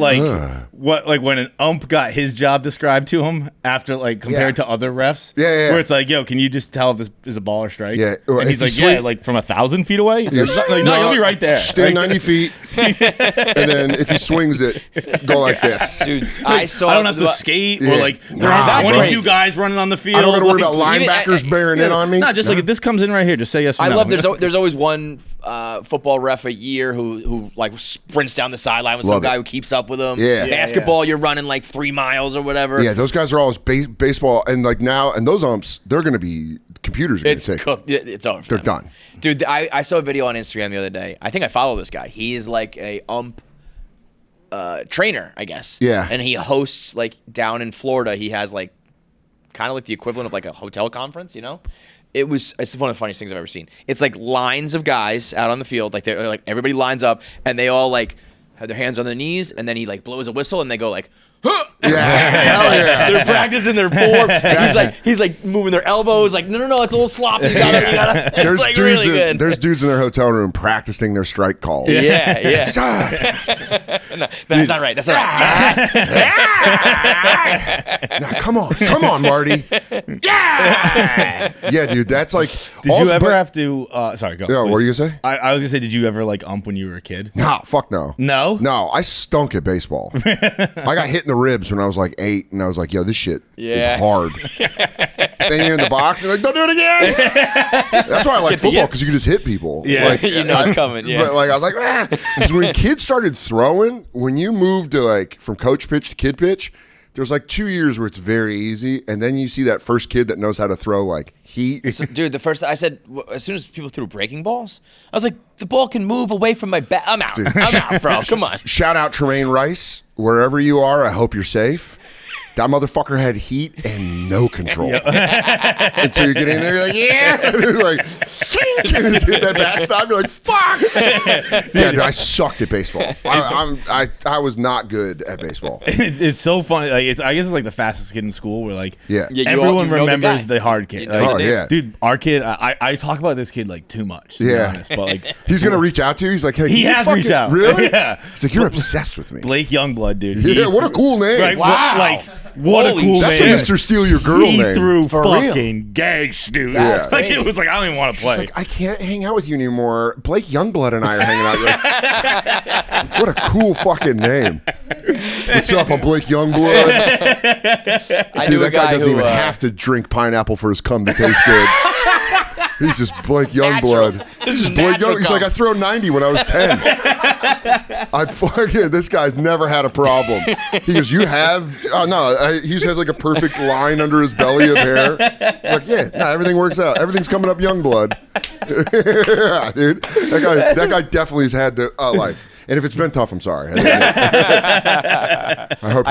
when an ump got his job described to him after compared to other refs? Yeah. Where it's like, yo, can you just tell if this is a ball or strike? Yeah. And he's like, like from 1,000 feet away? No, you'll be right there. Stand 90 feet. And then if he swings it, go like this. Dude, I don't have to skate or there are 22 guys running on the field. I don't got to worry about linebackers bearing in on me. No, just if this comes in right here, just say yes or no. I love there's always one football ref a year who sprints down the sideline with some guy who keeps up with him. Yeah. Basketball, you're running 3 miles or whatever. Yeah, those guys are always baseball, and now, and those umps, they're going to be computers. It's cooked. It's over. They're done. Dude, I saw a video on Instagram the other day. I think I follow this guy. He is like a ump trainer, I guess. Yeah. And he hosts down in Florida. He has kind of the equivalent of a hotel conference, you know? It's one of the funniest things I've ever seen. It's lines of guys out on the field, they're everybody lines up and they all have their hands on their knees, and then he blows a whistle and they go huh! Yeah, hell yeah. They're practicing their form. He's moving their elbows. No, it's a little sloppy. You gotta. There's It's dudes really good. There's dudes in their hotel room practicing their strike calls. Yeah. No, that's not right. That's not right. Now, come on, Marty. Yeah, dude. That's Did you ever have to? Sorry, go. Yeah, what were you gonna say? I was gonna say, did you ever ump when you were a kid? Nah, fuck no. No. No, I stunk at baseball. I got hit in the ribs when I was 8, and I was like, yo, this shit is hard. Then you're in the box, and you're don't do it again. That's why I like football, because you can just hit people. Yeah. You know it's coming. Yeah. But I was like, because when kids started throwing, when you moved to from coach pitch to kid pitch, there's 2 years where it's very easy, and then you see that first kid that knows how to throw heat. So, dude, the first I said, as soon as people threw breaking balls, I was like, the ball can move away from my back. I'm out. I'm out, bro. Come on. Shout out Tremaine Rice. Wherever you are, I hope you're safe. That motherfucker had heat and no control. And so you get in there, you're like, yeah. And it's kink, and just hit that backstop. You're like, fuck. Yeah, dude, I sucked at baseball. I was not good at baseball. It's so funny. I guess it's the fastest kid in school where you everyone know remembers the hard kid. Yeah. Dude, our kid, I talk about this kid too much, to be honest, but he's going to reach out to you. He's like, hey, he has reached out. Really? Yeah. He's like, you're obsessed with me. Blake Youngblood, dude. Yeah, what a cool name. Right, wow. What a cool that's name. That's a Mr. Steal Your Girl he name. threw For fucking real. gags, dude. Yeah. It was I don't even want to play. She's I can't hang out with you anymore. Blake Youngblood and I are hanging out. What a cool fucking name. What's up? I'm Blake Youngblood. Dude, that guy doesn't even have to drink pineapple for his cum to taste good. He's just Blake Youngblood. He's just Blake Young. He's I throw 90 when I was 10. This guy's never had a problem. He goes, you have? Oh, no. He just has a perfect line under his belly of hair. Everything works out. Everything's coming up Youngblood. Yeah, dude. That guy definitely has had the life. And if it's been tough, I'm sorry. I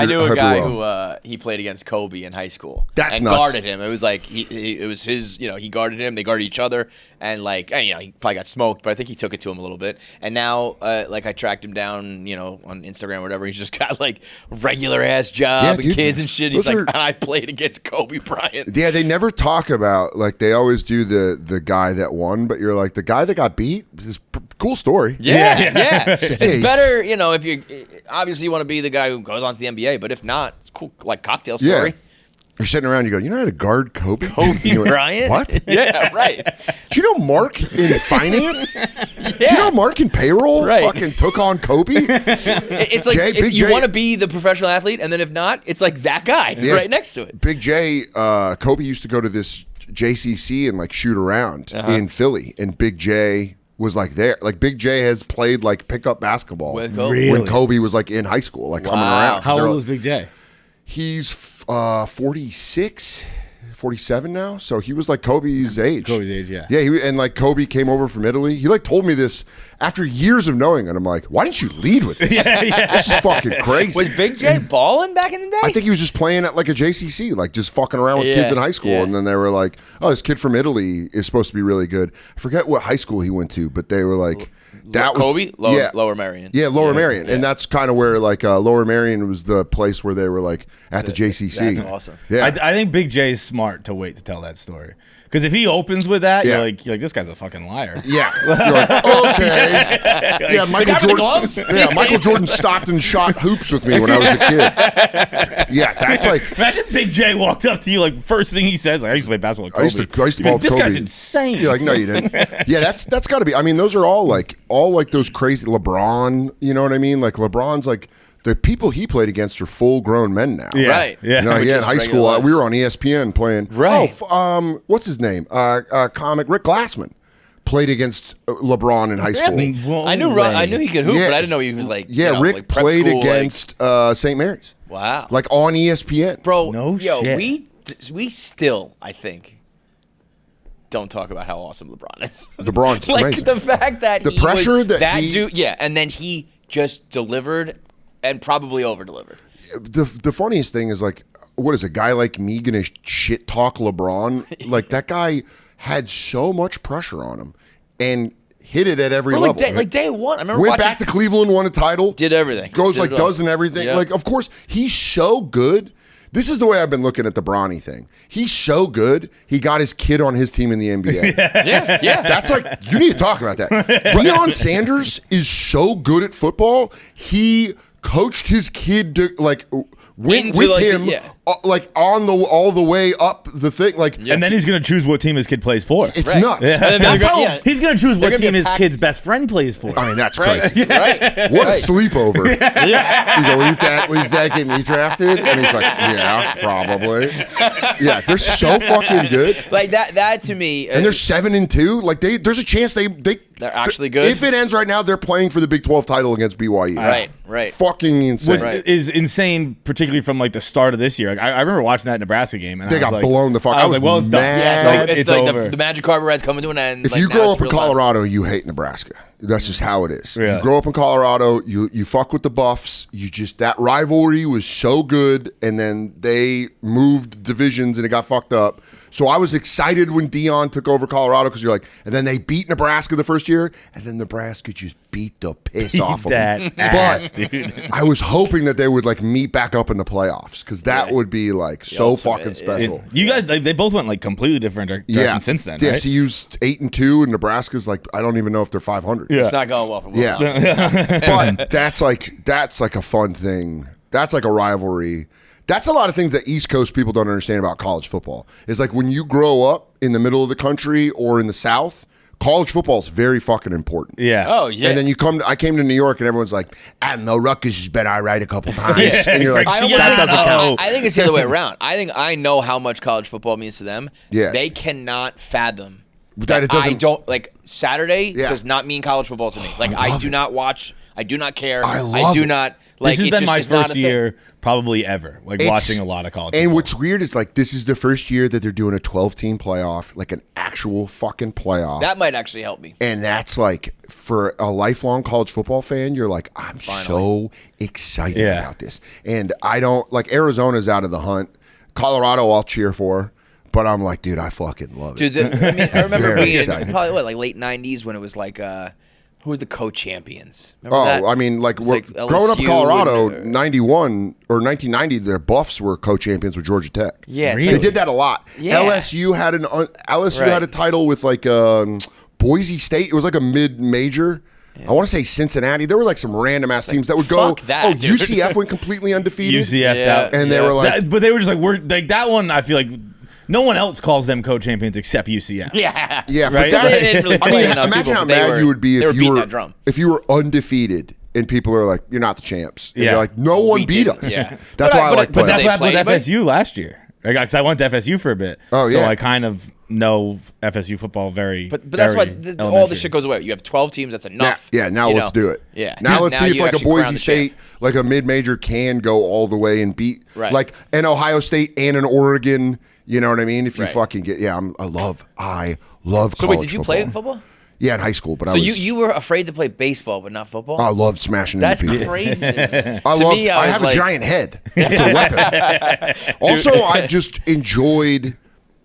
knew a guy who he played against Kobe in high school. That's and nuts. Guarded him. It was it was his. He guarded him. They guarded each other, and he probably got smoked, but I think he took it to him a little bit. And now, I tracked him down, on Instagram or whatever. He's just got regular ass job and kids and shit. He's I played against Kobe Bryant. Yeah, they never talk about they always do the guy that won, but you're the guy that got beat. This cool story. Yeah. It's better, if you obviously you want to be the guy who goes on to the NBA, but if not, it's cool, cocktail story. Yeah. You're sitting around, you go, how to guard Kobe? Kobe Bryant? What? Yeah, right. Do you know Mark in finance? Do you know Mark in payroll fucking took on Kobe? It's if you want to be the professional athlete, and then if not, it's that guy right next to it. Big J, Kobe used to go to this JCC and shoot around in Philly, and Big J was there. Big J has played pickup basketball with Kobe. When Kobe was in high school, coming around. How old was Big J? He's 46, 47 now. So he was Kobe's age. Kobe's age, yeah. Yeah, and Kobe came over from Italy. He told me this after years of knowing it, I'm like, why didn't you lead with this? This is fucking crazy. Was Big J balling back in the day? I think he was just playing at like a JCC, like just fucking around with kids in high school. And then they were like, oh, this kid from Italy is supposed to be really good. I forget what high school he went to, but they were like, Kobe? Lower Marion. Yeah, Lower Marion. And that's kind of where like Lower Marion was the place where they were like at the JCC. That's awesome. Yeah. I think Big J's smart to wait to tell that story. Because if he opens with that, you're like, this guy's a fucking liar. Yeah. You're like, okay. Yeah, Michael Jordan stopped and shot hoops with me when I was a kid. Yeah, that's like. Imagine Big J walked up to you, like, first thing he says, like, I used to play basketball with Kobe. I used to ball with This Kobe. guy's insane. You're like, no, you didn't. Yeah, that's got to be. I mean, those are all like those crazy LeBron. You know what I mean? Like LeBron's like. The people he played against are full-grown men now. Yeah. Right. Yeah. You know, in high school, we were on ESPN playing. Right. Oh, what's his name? Comic Rick Glassman played against LeBron in high school. Really? I knew he could hoop, but I didn't know he was like. Yeah, Rick like played school, against St. Mary's. Wow. Like on ESPN. Bro, shit. we still, I think, don't talk about how awesome LeBron is. LeBron's like amazing. the fact that the pressure was that dude, and then he just delivered. And probably over-delivered. The funniest thing is, like, what is a guy like me going to shit talk LeBron? Like, that guy had so much pressure on him and hit it at every level. Like day one. I remember went back to Cleveland, won a title. Did everything. Does everything. Yeah. Like, of course, he's so good. This is the way I've been looking at the Bronny thing. He's so good, he got his kid on his team in the NBA. Yeah. That's like, you need to talk about that. Deon Sanders is so good at football, he coached his kid to like went Into, with like, him like on all the way up the thing, like, and then he's gonna choose what team his kid plays for. it's Right. nuts. Yeah. That's how he's gonna choose what gonna be team his packed- kid's best friend plays for. I mean, that's crazy. Right. What a sleepover. You go, will your dad get me drafted? And he's like, yeah, probably. Yeah, they're so fucking good. Like that to me. And they're 7-2. Like there's a chance they're actually good. If it ends right now, they're playing for the Big 12 title against BYU. Right. Fucking insane. Which is insane, particularly from like the start of this year. Like, I remember watching that Nebraska game, and They I was got like, blown the fuck. I was like, well, it's done. mad. It's it's like over. the Magic Carpet Ride's coming to an end. If like, you now grow it's up in real time. Colorado, you hate Nebraska. That's just how it is. Yeah. You grow up in Colorado, you fuck with the Buffs. That rivalry was so good, and then they moved divisions and it got fucked up. So I was excited when Deon took over Colorado because you're like, and then they beat Nebraska the first year, and then Nebraska just beat the piss off of them. ass, But dude. I was hoping that they would like meet back up in the playoffs because that would be like so ultimate, fucking special. You guys, they both went like completely different directions since then. Yeah, right? CU's 8-2, and Nebraska's like, I don't even know if they're 500. Yeah. It's not going well for Will. Yeah. But that's like a fun thing. That's like a rivalry. That's a lot of things that East Coast people don't understand about college football. Is like when you grow up in the middle of the country or in the South, college football is very fucking important. Yeah. Oh yeah. And then I came to New York and everyone's like, I don't know, Rutgers has been all right a couple times. Yeah, and you're like, I that doesn't count. I think it's the other way around. I think I know how much college football means to them. Yeah. They cannot fathom That it doesn't- I don't like Saturday Yeah. does not mean college football to me. Like I do not watch. I do not care. I do it. not. Like, This has it been just my is not a first thing. year, probably ever, like watching a lot of college. And football. what's weird is like this is the first year that they're doing a 12-team playoff, like an actual fucking playoff. That might actually help me. And that's like, for a lifelong college football fan, you're like, I'm so excited about this. And I don't, like, Arizona's out of the hunt. Colorado I'll cheer for. But I'm like, dude, I fucking love it. Dude, I remember Very being excited. probably like late '90s when it was like, who were the co-champions? Remember that? I mean, like, It was growing up in LSU Colorado, and- 91 or 1990, the Buffs were co-champions with Georgia Tech. Yeah, it's Really? They like- did that a lot. Yeah. LSU had Right. had a title with like Boise State. It was like a mid-major. I want to say Cincinnati. There were like some random ass teams that would go. fuck that, dude. UCF went completely undefeated. UCF Yeah. out, And they were like, but they were just like, we're like that one. I feel like no one else calls them co-champions except UCF. Yeah. yeah, Right? but that, They didn't really I play mean, enough imagine people, how but they mad were- you would be they were if you beating were that drum. undefeated and people are like, you're not the champs. And Yeah. you're like, no one We beat didn't, us. yeah. That's But why I like But playing. that's they what happened play, with but- FSU last year. Because I went to FSU for a bit. Oh, So yeah. I kind of know FSU football very. But that's very why all the elementary. shit goes away. You have 12 teams. That's enough. Now you let's know? do it. Yeah. Now Dude, let's see if you like a actually crown Boise the State, champ. like a mid-major, can go all the way and beat Right. an Ohio State and an Oregon. You know what I mean? If you Right. fucking get, I love So college wait, did you play football. football? Yeah, in high school. But so you were afraid to play baseball, but not football? I loved smashing into people. That's crazy. I have a giant head. It's a weapon. Also, I just enjoyed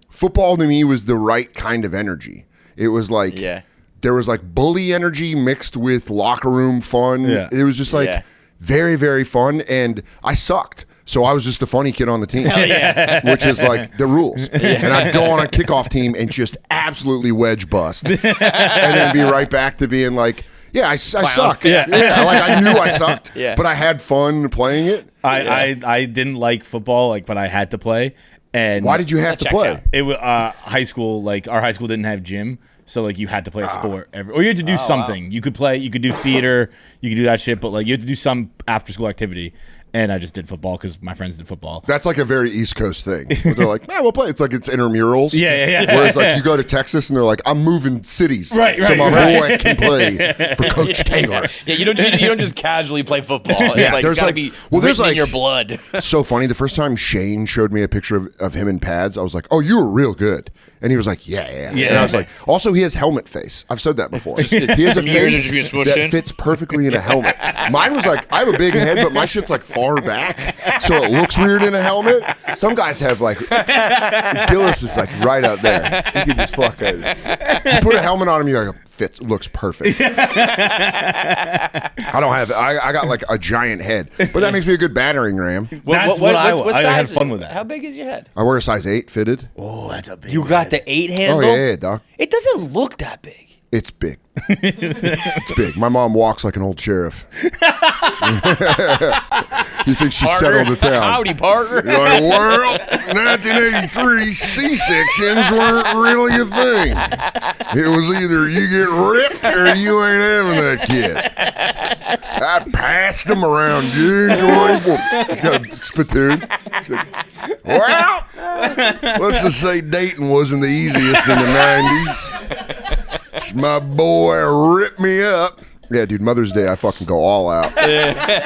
football. To me, was the right kind of energy. It was like there was like bully energy mixed with locker room fun. Yeah. It was just like very, very fun, and I sucked. So I was just the funny kid on the team, which is like the rules. And I'd go on a kickoff team and just absolutely wedge bust, and then be right back to being like, I suck. Like I knew I sucked, but I had fun playing it. I didn't like football, but I had to play. And why did you have to play? It was high school. Our high school didn't have gym. So you had to play a sport, or you had to do something. Wow. You could play, you could do theater, you could do that shit, but you had to do some after school activity. And I just did football because my friends did football. That's like a very East Coast thing. They're like, man, we'll play. It's like it's intramurals. Yeah. Whereas you go to Texas and they're like, I'm moving cities, so my boy can play for Coach Taylor. Yeah, you don't just casually play football. It's it's gotta be written in your blood. So funny. The first time Shane showed me a picture of him in pads, I was like, oh, you were real good. And he was like, yeah. And I was like, also, he has helmet face. I've said that before. He has a face that fits perfectly in a helmet. Mine was like, I have a big head, but my shit's far back, so it looks weird in a helmet. Some guys have Gillis is right out there. He can just fucking you put a helmet on him, you're fits, looks perfect. I don't have. I got a giant head, but that makes me a good battering ram. What size? I had fun with that. How big is your head? I wear a size 8 fitted. Oh, that's a big. You got the 8 handle? Oh yeah, doc. It doesn't look that big. It's big. It's big. My mom walks like an old sheriff. You think she settled the town? Howdy, partner. You're like, well, 1983 C-sections weren't really a thing. It was either you get ripped or you ain't having that kid. I passed them around June 24th. She's got a spittoon. She's like, well, let's just say dating wasn't the easiest in the 90s. My boy ripped me up. Yeah, dude, Mother's Day, I fucking go all out.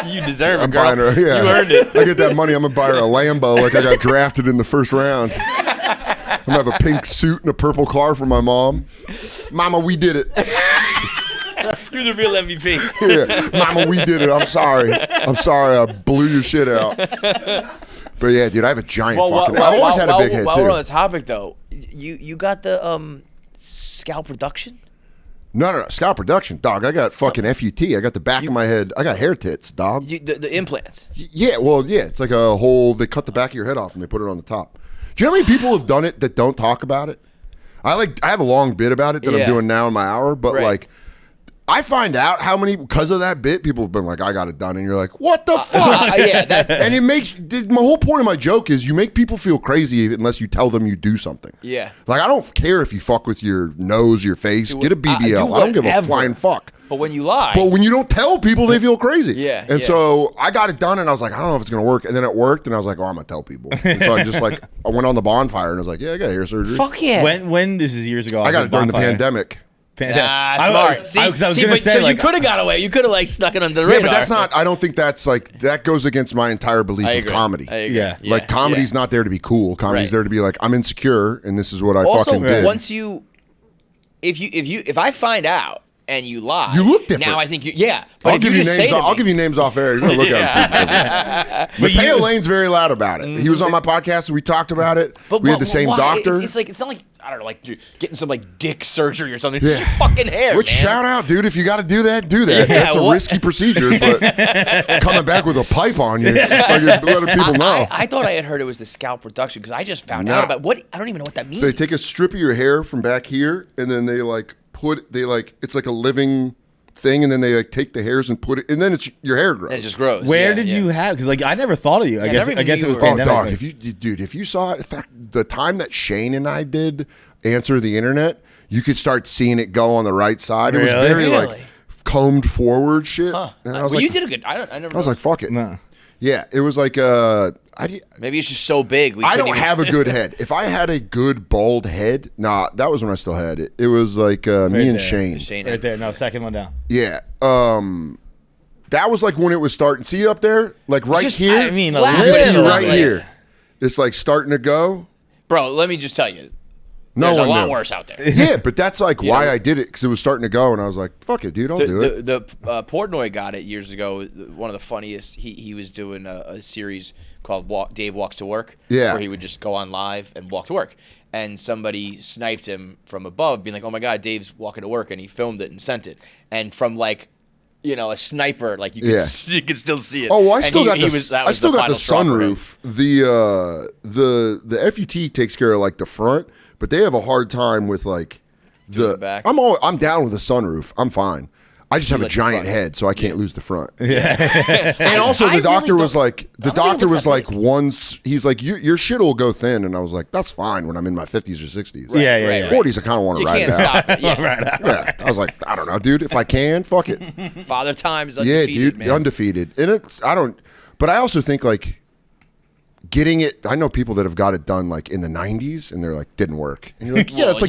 You deserve it, girl. Buying her, You earned it. I get that money, I'm going to buy her a Lambo like I got drafted in the first round. I'm going to have a pink suit and a purple car for my mom. Mama, we did it. You're the real MVP. Yeah, Mama, we did it. I'm sorry. I blew your shit out. But yeah, dude, I have a giant fucking... I've always had a big head, too. While we're on the topic, though, you got the scalp reduction? No, scalp reduction, dog. I got fucking FUT. I got the back of my head. I got hair tits, dog. The implants. Yeah, well, yeah. It's like a whole, they cut the back of your head off and they put it on the top. Do you know how many people have done it that don't talk about it? I have a long bit about it that I'm doing now in my hour, but I find out how many, because of that bit, people have been like, I got it done. And you're like, what the fuck? And it makes, my whole point of my joke is you make people feel crazy unless you tell them you do something. Yeah. I don't care if you fuck with your nose, your face, get a BBL. I don't give a flying fuck. But when you lie. But when you don't tell people, they feel crazy. Yeah. And so I got it done and I was like, I don't know if it's going to work. And then it worked and I was like, oh, I'm going to tell people. And so I just I went on the Bonfire and I was like, yeah, I got hair surgery. Fuck yeah. When this is years ago. I got it during the pandemic. Smart. See, I was gonna say, you could have got away. You could have snuck it under the radar. Yeah, but that's not. I don't think that's that goes against my entire belief of comedy. I agree. Yeah. Comedy's not there to be cool. Comedy's there to be I'm insecure and this is what I fucking did. Once if I find out and you lie, you look different. Now I think but I'll give you names. I'll give you names off air. You're gonna look at them. Mateo Lane's very loud about it. He was on my podcast and we talked about it. We had the same doctor. It's not like, I don't know, like you're getting some dick surgery or something. Yeah. Your fucking hair. Which shout out, dude. If you got to do that, do that. Yeah, that's a risky procedure, but coming back with a pipe on you, letting people know. I thought I had heard it was the scalp reduction because I just found out about what. I don't even know what that means. They take a strip of your hair from back here, and then they it's like a living thing, and then they take the hairs and put it, and then it's your hair grows. And it just grows. Where did you have? Because I never thought of you. I guess it was pandemic. Oh, dog! If you saw it, in fact, the time that Shane and I did Answer the Internet, you could start seeing it go on the right side. It was very combed forward shit. Huh. And I was you did a good. I was like, fuck it. No. Yeah, it was like maybe it's just so big. I don't have a good head. If I had a good bald head, that was when I still had it. It was like me and Shane. Right there. No, second one down. Yeah. That was when it was starting. See up there? Right here? I mean, you see right here. It's starting to go. Bro, let me just tell you. There's a lot worse out there. Yeah, but that's like why I did it, because it was starting to go, and I was like, fuck it, dude, I'll do it. The Portnoy got it years ago. One of the funniest, he was doing a series called Dave Walks to Work, where he would just go on live and walk to work. And somebody sniped him from above, being like, oh my God, Dave's walking to work, and he filmed it and sent it. And from like, a sniper, like you could still see it. Oh, well, I still got the sunroof. The FUT takes care of like the front, but they have a hard time with like the back. I'm down with a sunroof. I'm fine. I just have a giant head, so I can't lose the front. Yeah. And also, the doctor was like, once he's like, your shit will go thin, and I was like, that's fine when I'm in my 50s or 60s. Right, yeah. 40s, I kind of want to ride it out. Stop it. Yeah. Yeah. I was like, I don't know, dude. If I can, fuck it. Father Time's undefeated. Yeah, dude, man. undefeated. And but I also think like getting it. I know people that have got it done like in the 90s, and they're like, didn't work. And you're like, it's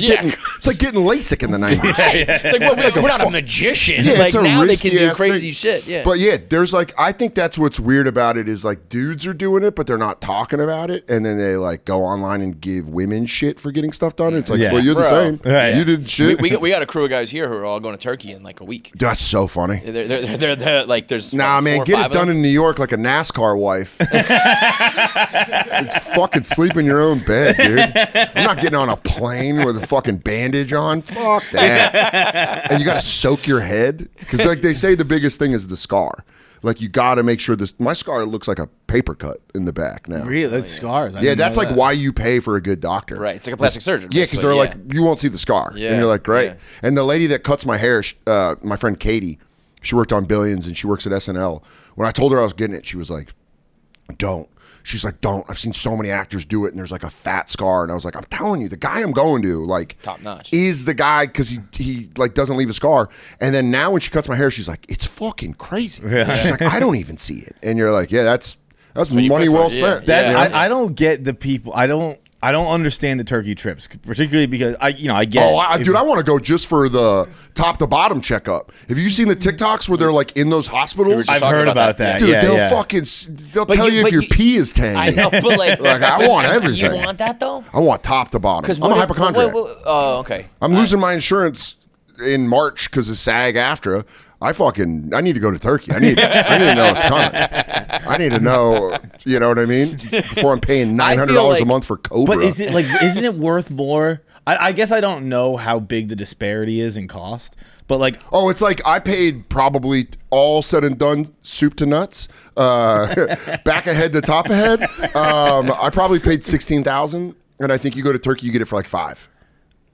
like getting LASIK in the 90s. It's like we're not a magician. Yeah, like it's a now they can do risky-ass crazy thing. shit. Yeah. But yeah, there's like, I think that's what's weird about it is like dudes are doing it, but they're not talking about it, and then they like go online and give women shit for getting stuff done. It's like, well, you're the same. Right. You did shit. We got a crew of guys here who are all going to Turkey in like a week. That's so funny. They're like, there's man, get it done in New York like a NASCAR wife. Fucking sleep in your own bed, dude. I'm not getting on a plane with a fucking bandage on. Fuck that. And you got to soak your head, because like they say the biggest thing is the scar. Like you got to make sure my scar looks like a paper cut in the back now. Really? That's scars. Yeah, that's like why you pay for a good doctor. Right. It's like a plastic surgeon. Yeah, because they're like, you won't see the scar. Yeah. And you're like, great. Yeah. And the lady that cuts my hair, my friend Katie, she worked on Billions and she works at SNL. When I told her I was getting it, she was like, don't. She's like, don't. I've seen so many actors do it, and there's like a fat scar. And I was like, I'm telling you, the guy I'm going to, like, top notch, is the guy, because he like doesn't leave a scar. And then now when she cuts my hair, she's like, it's fucking crazy. Yeah. She's like, I don't even see it. And you're like, yeah, that's money well spent. I don't get the people. I don't understand the turkey trips, particularly because I get. Oh, dude, I want to go just for the top to bottom checkup. Have you seen the TikToks where they're like in those hospitals? I've heard about that. Dude, they'll tell you if your pee is tangy. I know, but like I want everything. You want that though? I want top to bottom. I'm a hypochondriac. Oh, okay. I'm losing my insurance in March because of SAG-AFTRA. I need to go to Turkey. I need to know what's coming. I need to know, you know what I mean? Before I'm paying $900 a month for Cobra. But isn't it worth more? I guess I don't know how big the disparity is in cost, but like, it's like I paid probably all said and done, soup to nuts, back ahead to top ahead. I probably paid $16,000, and I think you go to Turkey, you get it for like $5,000.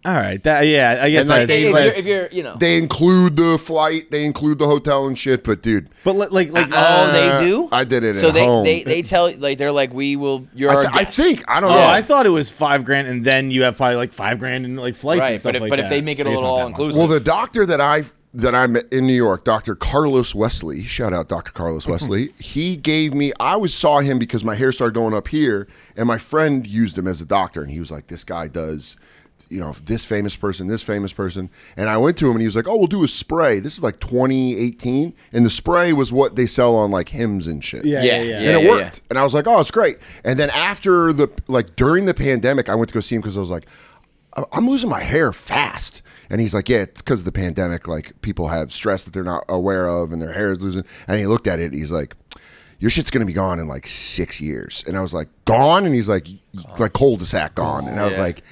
All right, I guess if you're they include the flight, they include the hotel and shit. But dude, they do. I did it. So at home. they tell like they're like we will. You're our I guest. think I don't know. I thought it was $5,000, and then you have probably like $5,000 in like flights and stuff like that. But if they make it a little all inclusive, well, the doctor that I'm in New York, Dr. Carlos Wesley, shout out Dr. Carlos Wesley. He gave me. I saw him because my hair started going up here, and my friend used him as a doctor, and he was like, this guy does. This famous person. And I went to him and he was like, we'll do a spray. This is like 2018. And the spray was what they sell on like hymns and shit. Yeah. And it worked. Yeah. And I was like, it's great. And then after during the pandemic, I went to go see him because I was like, I'm losing my hair fast. And he's like, yeah, it's because of the pandemic. Like people have stress that they're not aware of and their hair is losing. And he looked at it and he's like, your shit's going to be gone in like 6 years. And I was like, gone? And he's like cul-de-sac gone. And I was like,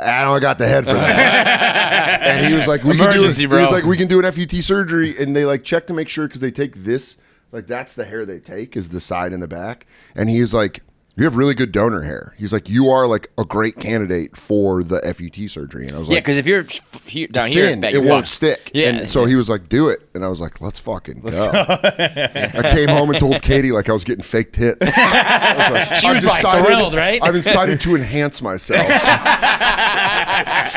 I don't got the head for that. And he was like, we can do an FUT surgery. And they like check to make sure, because they take this, like that's the hair they take, is the side and the back. And he was like, you have really good donor hair. He's like, you are like a great candidate for the FUT surgery. And I was like, because if you're down here, it won't stick. Yeah. And so he was like, do it. And I was like, let's fucking go. I came home and told Katie like I was getting fake tits. I was like, she was probably thrilled, right? I've decided to enhance myself. That's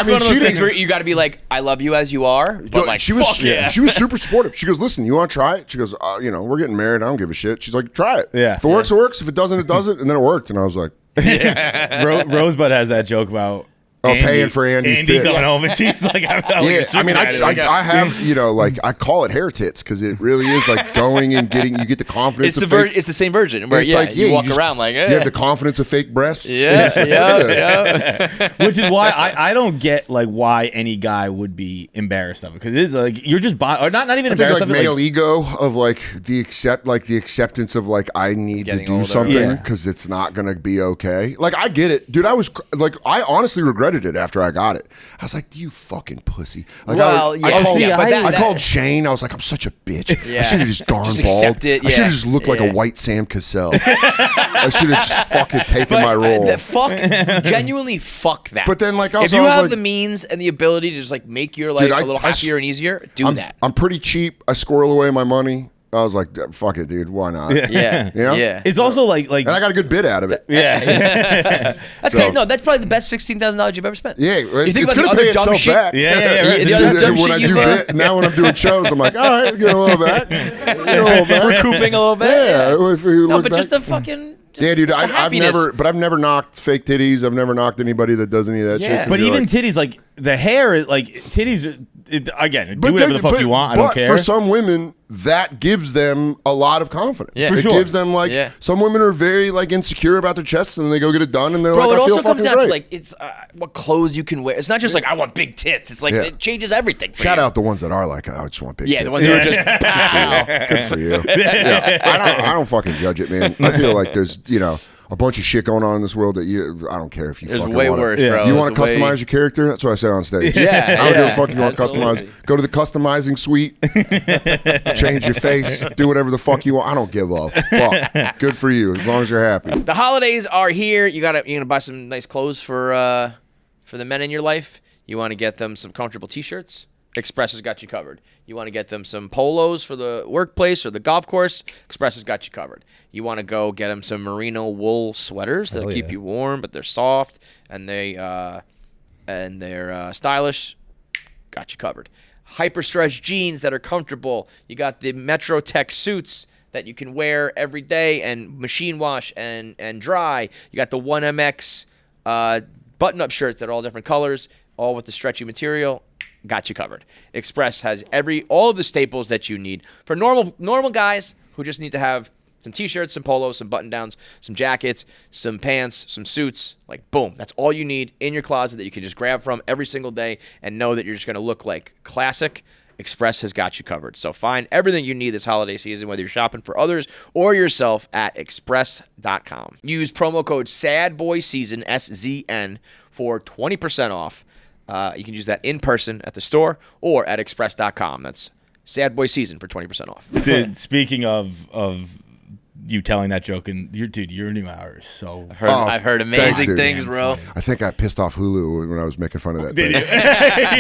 one of those things where you got to be like, I love you as you are. But like, she was super supportive. She goes, listen, you want to try it? She goes, we're getting married. I don't give a shit. She's like, try it. Yeah. If it works, it works. If it doesn't, it doesn't. And then it worked. And I was like, Rosebud has that joke about paying for Andy's Andy tits. coming home and she's like, I have, like I call it hair tits because it really is like going and getting. You get the confidence. It's the same version where you walk around like you have the confidence of fake breasts. Yeah. Which is why I don't get like why any guy would be embarrassed of it, because it's like you're just or not even embarrassed of it. Male ego of like the acceptance of like I need to do something because it's not gonna be okay. Like I get it, dude. I honestly regretted it after I got it. I was like, you fucking pussy. Like, I called Shane. I was like, I'm such a bitch. I should have just bald. Accept it. I should have just looked like a white Sam Cassell. I should have just fucking taken my role. Genuinely fuck that. But then, like, if you have the means and the ability to just like make your life a little happier and easier, do that. I'm pretty cheap. I squirrel away my money. I was like, fuck it, dude. Why not? Yeah. You know? Yeah. It's also like, and I got a good bit out of it. Yeah. That's great. No, that's probably the best $16,000 you've ever spent. Yeah. You think it's about the pay other dumb itself shit. back. The other dumb shit you've now when I'm doing shows, I'm like, all right, get a little back. Recouping a little bit. Yeah. If you look but back. just the fucking. Yeah, dude, I've never knocked fake titties. I've never knocked anybody that does any of that shit. But even titties, like the hair, like titties, again, do whatever the fuck you want. I don't care. For some women, that gives them a lot of confidence. Yeah, for it sure. gives them some women are very like insecure about their chests, and they go get it done, and they're Bro, like, I feel it also comes fucking down great. to like it's what clothes you can wear. It's not just like I want big tits. It's like it changes everything. Shout out the ones that are like, I just want big tits. The ones that are just good for you. I don't fucking judge it, man. I feel like there's a bunch of shit going on in this world that I don't care if you fucking way worse, bro. You want to customize your character? That's what I say on stage. I don't give a fuck if you want to customize. Go to the customizing suite, change your face, do whatever the fuck you want. I don't give a fuck. Good for you, as long as you're happy. The holidays are here. You're gonna buy some nice clothes for the men in your life. You want to get them some comfortable t-shirts. Express has got you covered. You want to get them some polos for the workplace or the golf course. Express has got you covered. You want to go get them some merino wool sweaters that'll keep you warm, but they're soft and they're stylish. Got you covered. Hyper stretch jeans that are comfortable. You got the Metro Tech suits that you can wear every day and machine wash and dry. You got the 1MX button-up shirts that are all different colors, all with the stretchy material. Got you covered. Express has all of the staples that you need for normal guys who just need to have some t-shirts, some polos, some button-downs, some jackets, some pants, some suits. Like, boom, that's all you need in your closet that you can just grab from every single day and know that you're just going to look like classic. Express has got you covered. So find everything you need this holiday season, whether you're shopping for others or yourself, at express.com. Use promo code SADBOYSEASON, SZN, for 20% off. You can use that in person at the store or at express.com. That's Sad Boy Season for 20% off. Dude, speaking of you telling that joke, and your new hour is so. I've heard amazing things, bro. I think I pissed off Hulu when I was making fun of that thing.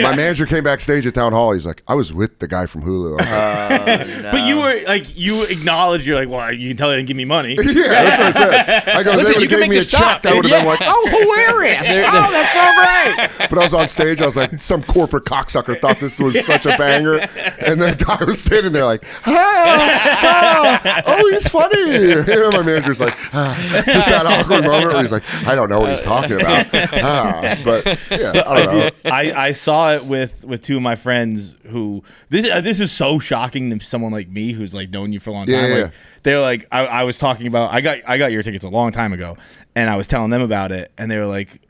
My manager came backstage at Town Hall. He's like, I was with the guy from Hulu. No. But you were like, you acknowledged, you're like, well, you can tell they didn't give me money. Yeah, that's what I said. I go, listen, they would have gave me a check. I would have been like, oh, hilarious. Oh, that's so great. But I was on stage. I was like, some corporate cocksucker thought this was such a banger. And the guy was standing there like, oh, he's funny. My manager's like, just that awkward moment where he's like, I don't know what he's talking about. But yeah, I don't know. I saw it with two of my friends who this is so shocking to someone like me who's like known you for a long time. Yeah. Like, they were like, I was talking about, I got your tickets a long time ago, and I was telling them about it, and they were like,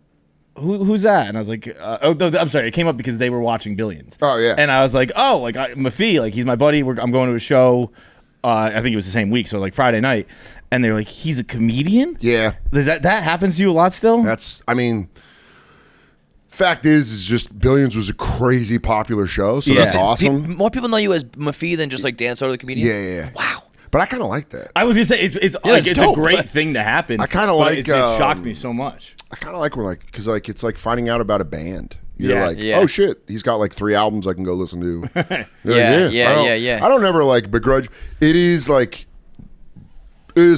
who's that? And I was like, I'm sorry, it came up because they were watching Billions. Oh yeah. And I was like, oh, like Mafi, like he's my buddy. I'm going to a show. I think it was the same week, so like Friday night, and they were like, he's a comedian? Yeah. That happens to you a lot still? Fact is just Billions was a crazy popular show, so that's awesome. More people know you as Mafi than just like Dan Soder the comedian? Yeah. Wow. But I kind of like that. I was gonna say it's a great thing to happen. I kind of like it shocked me so much. I kind of like when because it's like finding out about a band. You're Yeah. oh shit, he's got like 3 albums I can go listen to. Yeah. I don't ever like begrudge. It is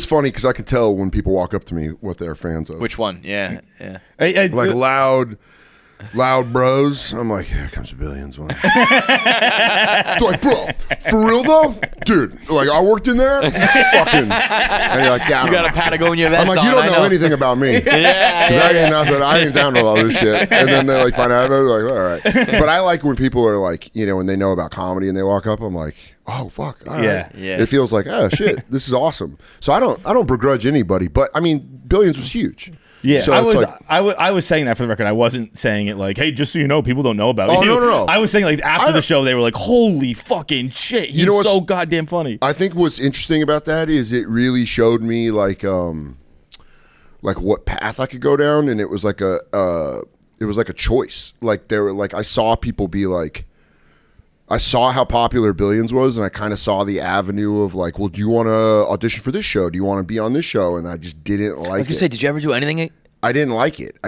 funny because I can tell when people walk up to me what they're fans of. Which one? Yeah. Like loud, loud bros. I'm like, here comes the billions one. They're like, bro, for real though? Dude, like I worked in there? Fucking. And you're like, down. You got a Patagonia vest I'm like, you don't know anything about me. Because I ain't down with all this shit. And then they like find out, they're like, all right. But I like when people are like, you know, when they know about comedy and they walk up, I'm like, oh fuck. All right. Yeah. It feels like, oh shit, this is awesome. So I don't begrudge anybody, but I mean, Billions was huge. Yeah, so I was saying that for the record. I wasn't saying it like, hey, just so you know, people don't know about it. Oh, no. I was saying like after the show, they were like, holy fucking shit, he's so goddamn funny. I think what's interesting about that is it really showed me like what path I could go down, and it was like a choice. Like there were like I saw people be like, I saw how popular Billions was, and I kind of saw the avenue of like, well, do you want to audition for this show? Do you want to be on this show? And I just didn't like it. I was going to say, did you ever do anything? I didn't like it.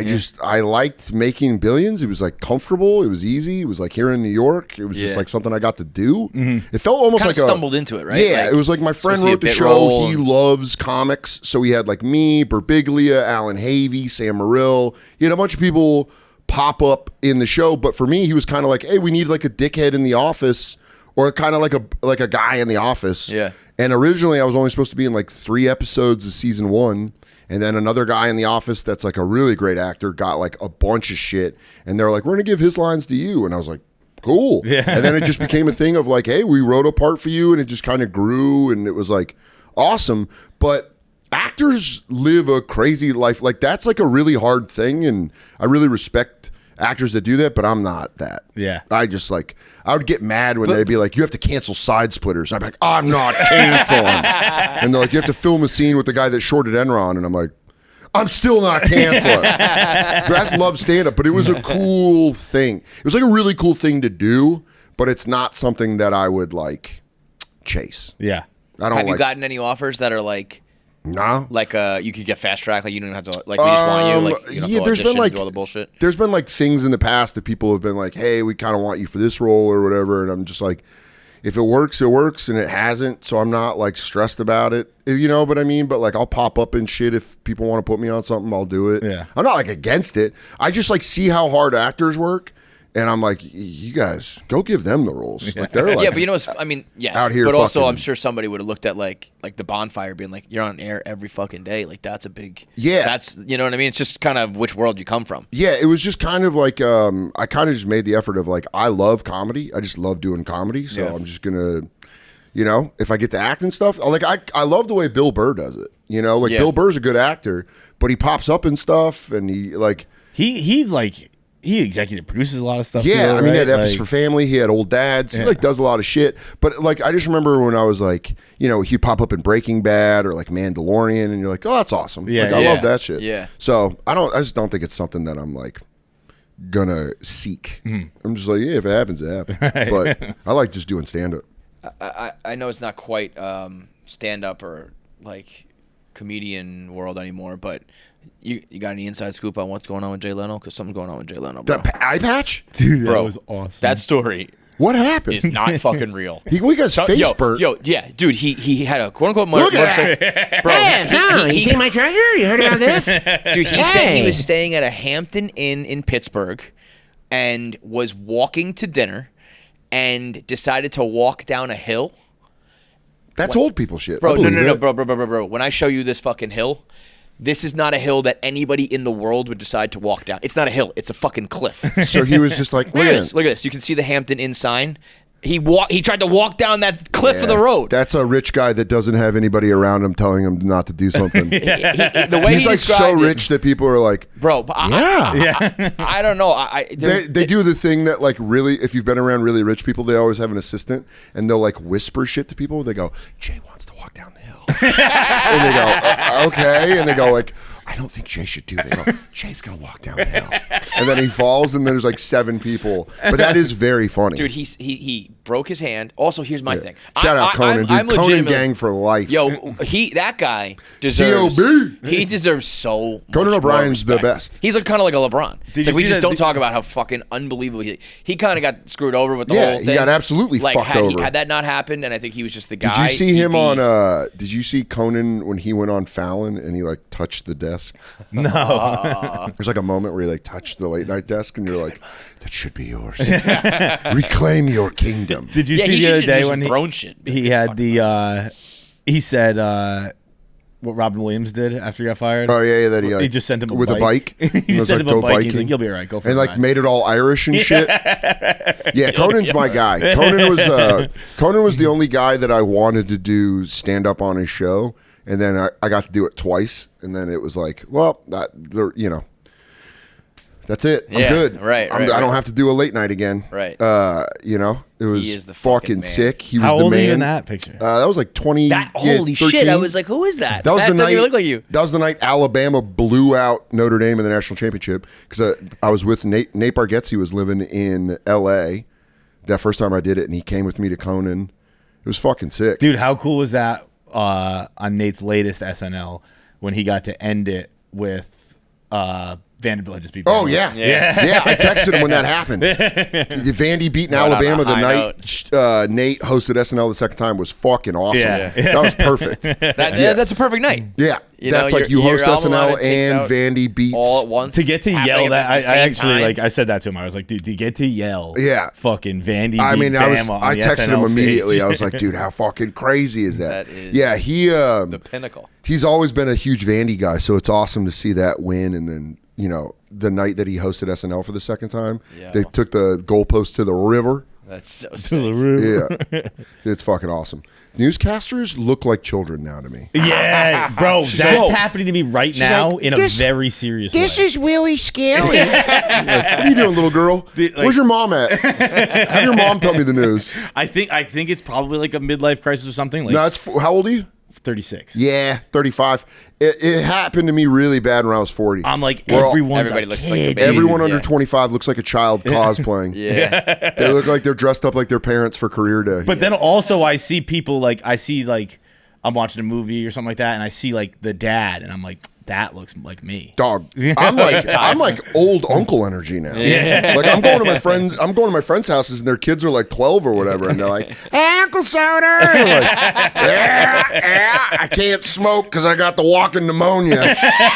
I liked making Billions. It was like comfortable. It was easy. It was like here in New York. It was just like something I got to do. It felt almost like stumbled into it, right? Yeah, like, it was like my friend wrote the show. He loves comics. So he had like me, Birbiglia, Alan Havey, Sam Morrill. He had a bunch of people pop up in the show, but for me he was kind of like, hey, we need like a dickhead in the office, or kind of like a guy in the office. Yeah. And originally I was only supposed to be in like 3 episodes of season 1, and then another guy in the office that's like a really great actor got like a bunch of shit, and they're like, we're gonna give his lines to you, and I was like, cool. Yeah. And then it just became a thing of like, hey, we wrote a part for you, and it just kind of grew, and it was like awesome. But actors live a crazy life. Like that's like a really hard thing, and I really respect actors that do that, but I'm not that. Yeah. I just like, I would get mad when they'd be like, you have to cancel Side Splitters. And I'd be like, I'm not canceling. And they're like, you have to film a scene with the guy that shorted Enron. And I'm like, I'm still not canceling. Grass loves stand-up, but it was a cool thing. It was like a really cool thing to do, but it's not something that I would like chase. Yeah. I don't Have you gotten any offers that are like, no, like you could get fast track, like you don't have to, like we just want you, like you don't have to there's been like do all the bullshit. There's been like things in the past that people have been like, hey, we kind of want you for this role or whatever, and I'm just like, if it works, it works, and it hasn't, so I'm not like stressed about it, you know what I mean? But like I'll pop up and shit if people want to put me on something, I'll do it. Yeah, I'm not like against it. I just like see how hard actors work. And I'm like, you guys, go give them the roles. Like they're like, yeah, but you know, I mean, yes, out here but also, fucking, I'm sure somebody would have looked at like the Bonfire, being like, you're on air every fucking day. Like that's a big, that's, you know what I mean? It's just kind of which world you come from. Yeah, it was just kind of like, I kind of just made the effort of like, I love comedy. I just love doing comedy. So I'm just gonna, you know, if I get to act and stuff, like I love the way Bill Burr does it. You know, like Bill Burr's a good actor, but he pops up and stuff, and he like he's like. He executive produces a lot of stuff. Yeah, too, I mean, he had right? F is for Family. He had Old Dads. He like does a lot of shit. But like, I just remember when I was like, you know, he'd pop up in Breaking Bad or like Mandalorian, and you're like, oh, that's awesome. Yeah, like, I love that shit. Yeah. So I just don't think it's something that I'm like gonna seek. I'm just like, yeah, if it happens, it happens. But I like just doing stand up. I know it's not quite stand up or like comedian world anymore, but. You got any inside scoop on what's going on with Jay Leno? Because something's going on with Jay Leno, bro. The eye patch? Dude, that was awesome. That story what happened? is not fucking real. We got his face burnt. Yeah, dude, he had a quote-unquote motorcycle. Bro, you see my treasure? You heard about this? Dude, he said he was staying at a Hampton Inn in Pittsburgh and was walking to dinner and decided to walk down a hill. That's old people shit. Bro, no, bro. When I show you this fucking hill, this is not a hill that anybody in the world would decide to walk down. It's not a hill. It's a fucking cliff. So he was just like, Look at this. You can see the Hampton Inn sign. He tried to walk down that cliff of the road. That's a rich guy that doesn't have anybody around him telling him not to do something. The way he's like so rich that people are like, bro. I don't know. They do the thing that like really, if you've been around really rich people, they always have an assistant and they'll like whisper shit to people. They go, Jay wants to walk down the hill. And they go, okay. And they go like, I don't think Jay should do that. They go, Jay's gonna walk down the hill. And then he falls and there's like 7 people. But that is very funny. Dude, he broke his hand. Also, here's my thing. Shout out Conan, dude. Conan gang for life. Yo, that guy deserves. COB. He deserves so. Conan much O'Brien's more the best. He's like kind of like a LeBron. Did It's like you we see just that- don't talk about how fucking unbelievable he kind of got screwed over with the whole thing. He got absolutely fucked over. Had that not happened, and I think he was just the guy. Did you see him he'd be- on? Did you see Conan when he went on Fallon and he like touched the desk? No. There's like a moment where he like touched the late night desk, and you're like, "That should be yours. Reclaim your kingdom." Did you Yeah, see he the should other have day just when thrown shit. he had the he said what Robin Williams did after he got fired? Oh yeah, that He just sent him with a bike. He was sent like, him a "Go bike. He's biking." like, "You'll be all right. Go for And it." like made it all Irish and shit. Yeah, Conan's my guy. Conan was the only guy that I wanted to do stand up on his show, and then I got to do it twice, and then it was like, well, that's it. I'm good. Right. I don't have to do a late night again. Right. It was He is the fucking fucking man. sick. He was How the old man. are you in that picture? That was like 20. Holy shit! 13. I was like, who is that? That was the doesn't night. even look like you. That was the night Alabama blew out Notre Dame in the national championship because I was with Nate Bargatze was living in L.A. that first time I did it, and he came with me to Conan. It was fucking sick, Dude, how cool was that on Nate's latest SNL when he got to end it with Vanderbilt just beat Oh Vanderbilt. yeah. I texted him when that happened. Vandy beating Went on Alabama a the high night Nate hosted SNL the second time was fucking awesome. Yeah. That was perfect. That's a perfect night. Yeah, You that's know, like your you host alma mater SNL takes and out Vandy beats. all at once. To get to happening yell that, at the I same actually time. like. I said that to him. I was like, dude, to get to yell, Yeah. fucking Vandy. I mean, beat Bama on I the texted him SNL stage. immediately. I was like, dude, how fucking crazy is that? That is yeah, he the pinnacle. he's always been a huge Vandy guy, so it's awesome to see that win. And then the night that he hosted SNL for the second time, Yeah. they took the goalpost to the river. That's so To sick. the roof. Yeah, it's fucking awesome. Newscasters look like children now to me. Yeah, bro, that's like- happening to me right now like, in a "This- very serious This way. is really scary. Like, what are you doing, little girl? Dude, like- Where's your mom at? Have your mom tell me the news. I think it's probably like a midlife crisis or something. Like No, how old are you? 36. Yeah, 35. It happened to me really bad when I was 40. I'm like We're all- everyone's everybody a looks kid. like a baby. Everyone Yeah. under 25 looks like a child cosplaying. Yeah. They look like they're dressed up like their parents for career day. But then also I see people like I'm watching a movie or something like that, and I see like the dad, and I'm like, that looks like me. Dog, I'm like old uncle energy now. Yeah. Like I'm going to my friends' houses and their kids are like 12 or whatever, and they're like, "Hey, Uncle Soder." I'm like, yeah, I can't smoke because I got the walking pneumonia, but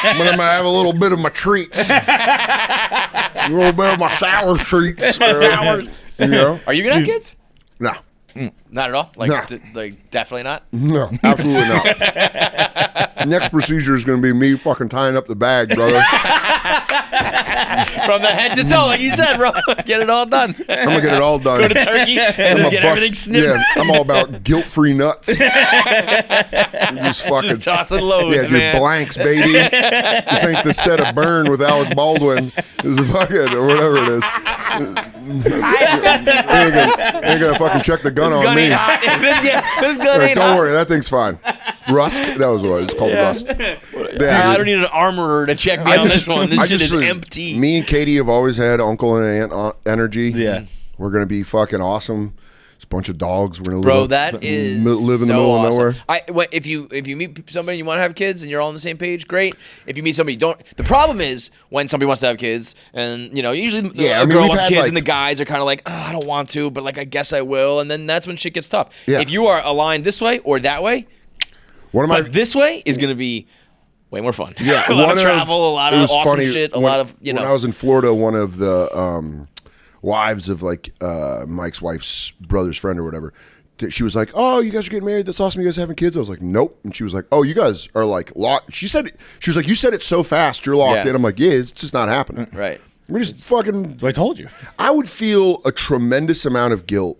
I'm gonna have a little bit of my treats, a little bit of my sour treats. Sours. Are you gonna have kids? No, Not at all. Like, No. like definitely not. no, absolutely not. Next procedure is gonna be me fucking tying up the bag, brother. From the head to toe, like you said, bro. Get it all done. I'm gonna get it all done. Go to Turkey and I'm just a get bust- everything snipped. Yeah, I'm all about guilt-free nuts. Just fucking Just tossing loads, yeah, dude, man. blanks, baby. This ain't the set of Burn with Alec Baldwin. This is fucking or whatever it is. ain't gonna fucking check the gun on Gun me. ain't hot. This gun ain't Don't hot. worry, that thing's fine. Rust. That was what it was called. Rust. Yeah, I don't need an armorer to check me I on just- this one. This I shit is just- empty. Me and Katie have always had uncle and aunt energy. Yeah. We're gonna be fucking awesome. It's a bunch of dogs. We're gonna Bro, live, that is live in the so middle awesome. of nowhere. If you meet somebody you want to have kids and you're all on the same page, great. If you meet somebody you don't, the problem is when somebody wants to have kids and usually Yeah, I a mean, girl we've wants had, kids like- and the guys are kind of like, oh, I don't want to, but like I guess I will, and then that's when shit gets tough. Yeah. If you are aligned this way or that way, One of my but this way is going to be way more fun. Yeah, a lot one of travel, a lot it of was awesome funny, shit, a when- lot of When I was in Florida, one of the wives of like Mike's wife's brother's friend or whatever, she was like, "Oh, you guys are getting married. That's awesome. You guys having kids?" I was like, "Nope." And she was like, "Oh, you guys are like locked." She was like, "You said it so fast. You're locked Yeah. in." I'm like, "Yeah, it's just not happening." right. We just fucking. I told you. I would feel a tremendous amount of guilt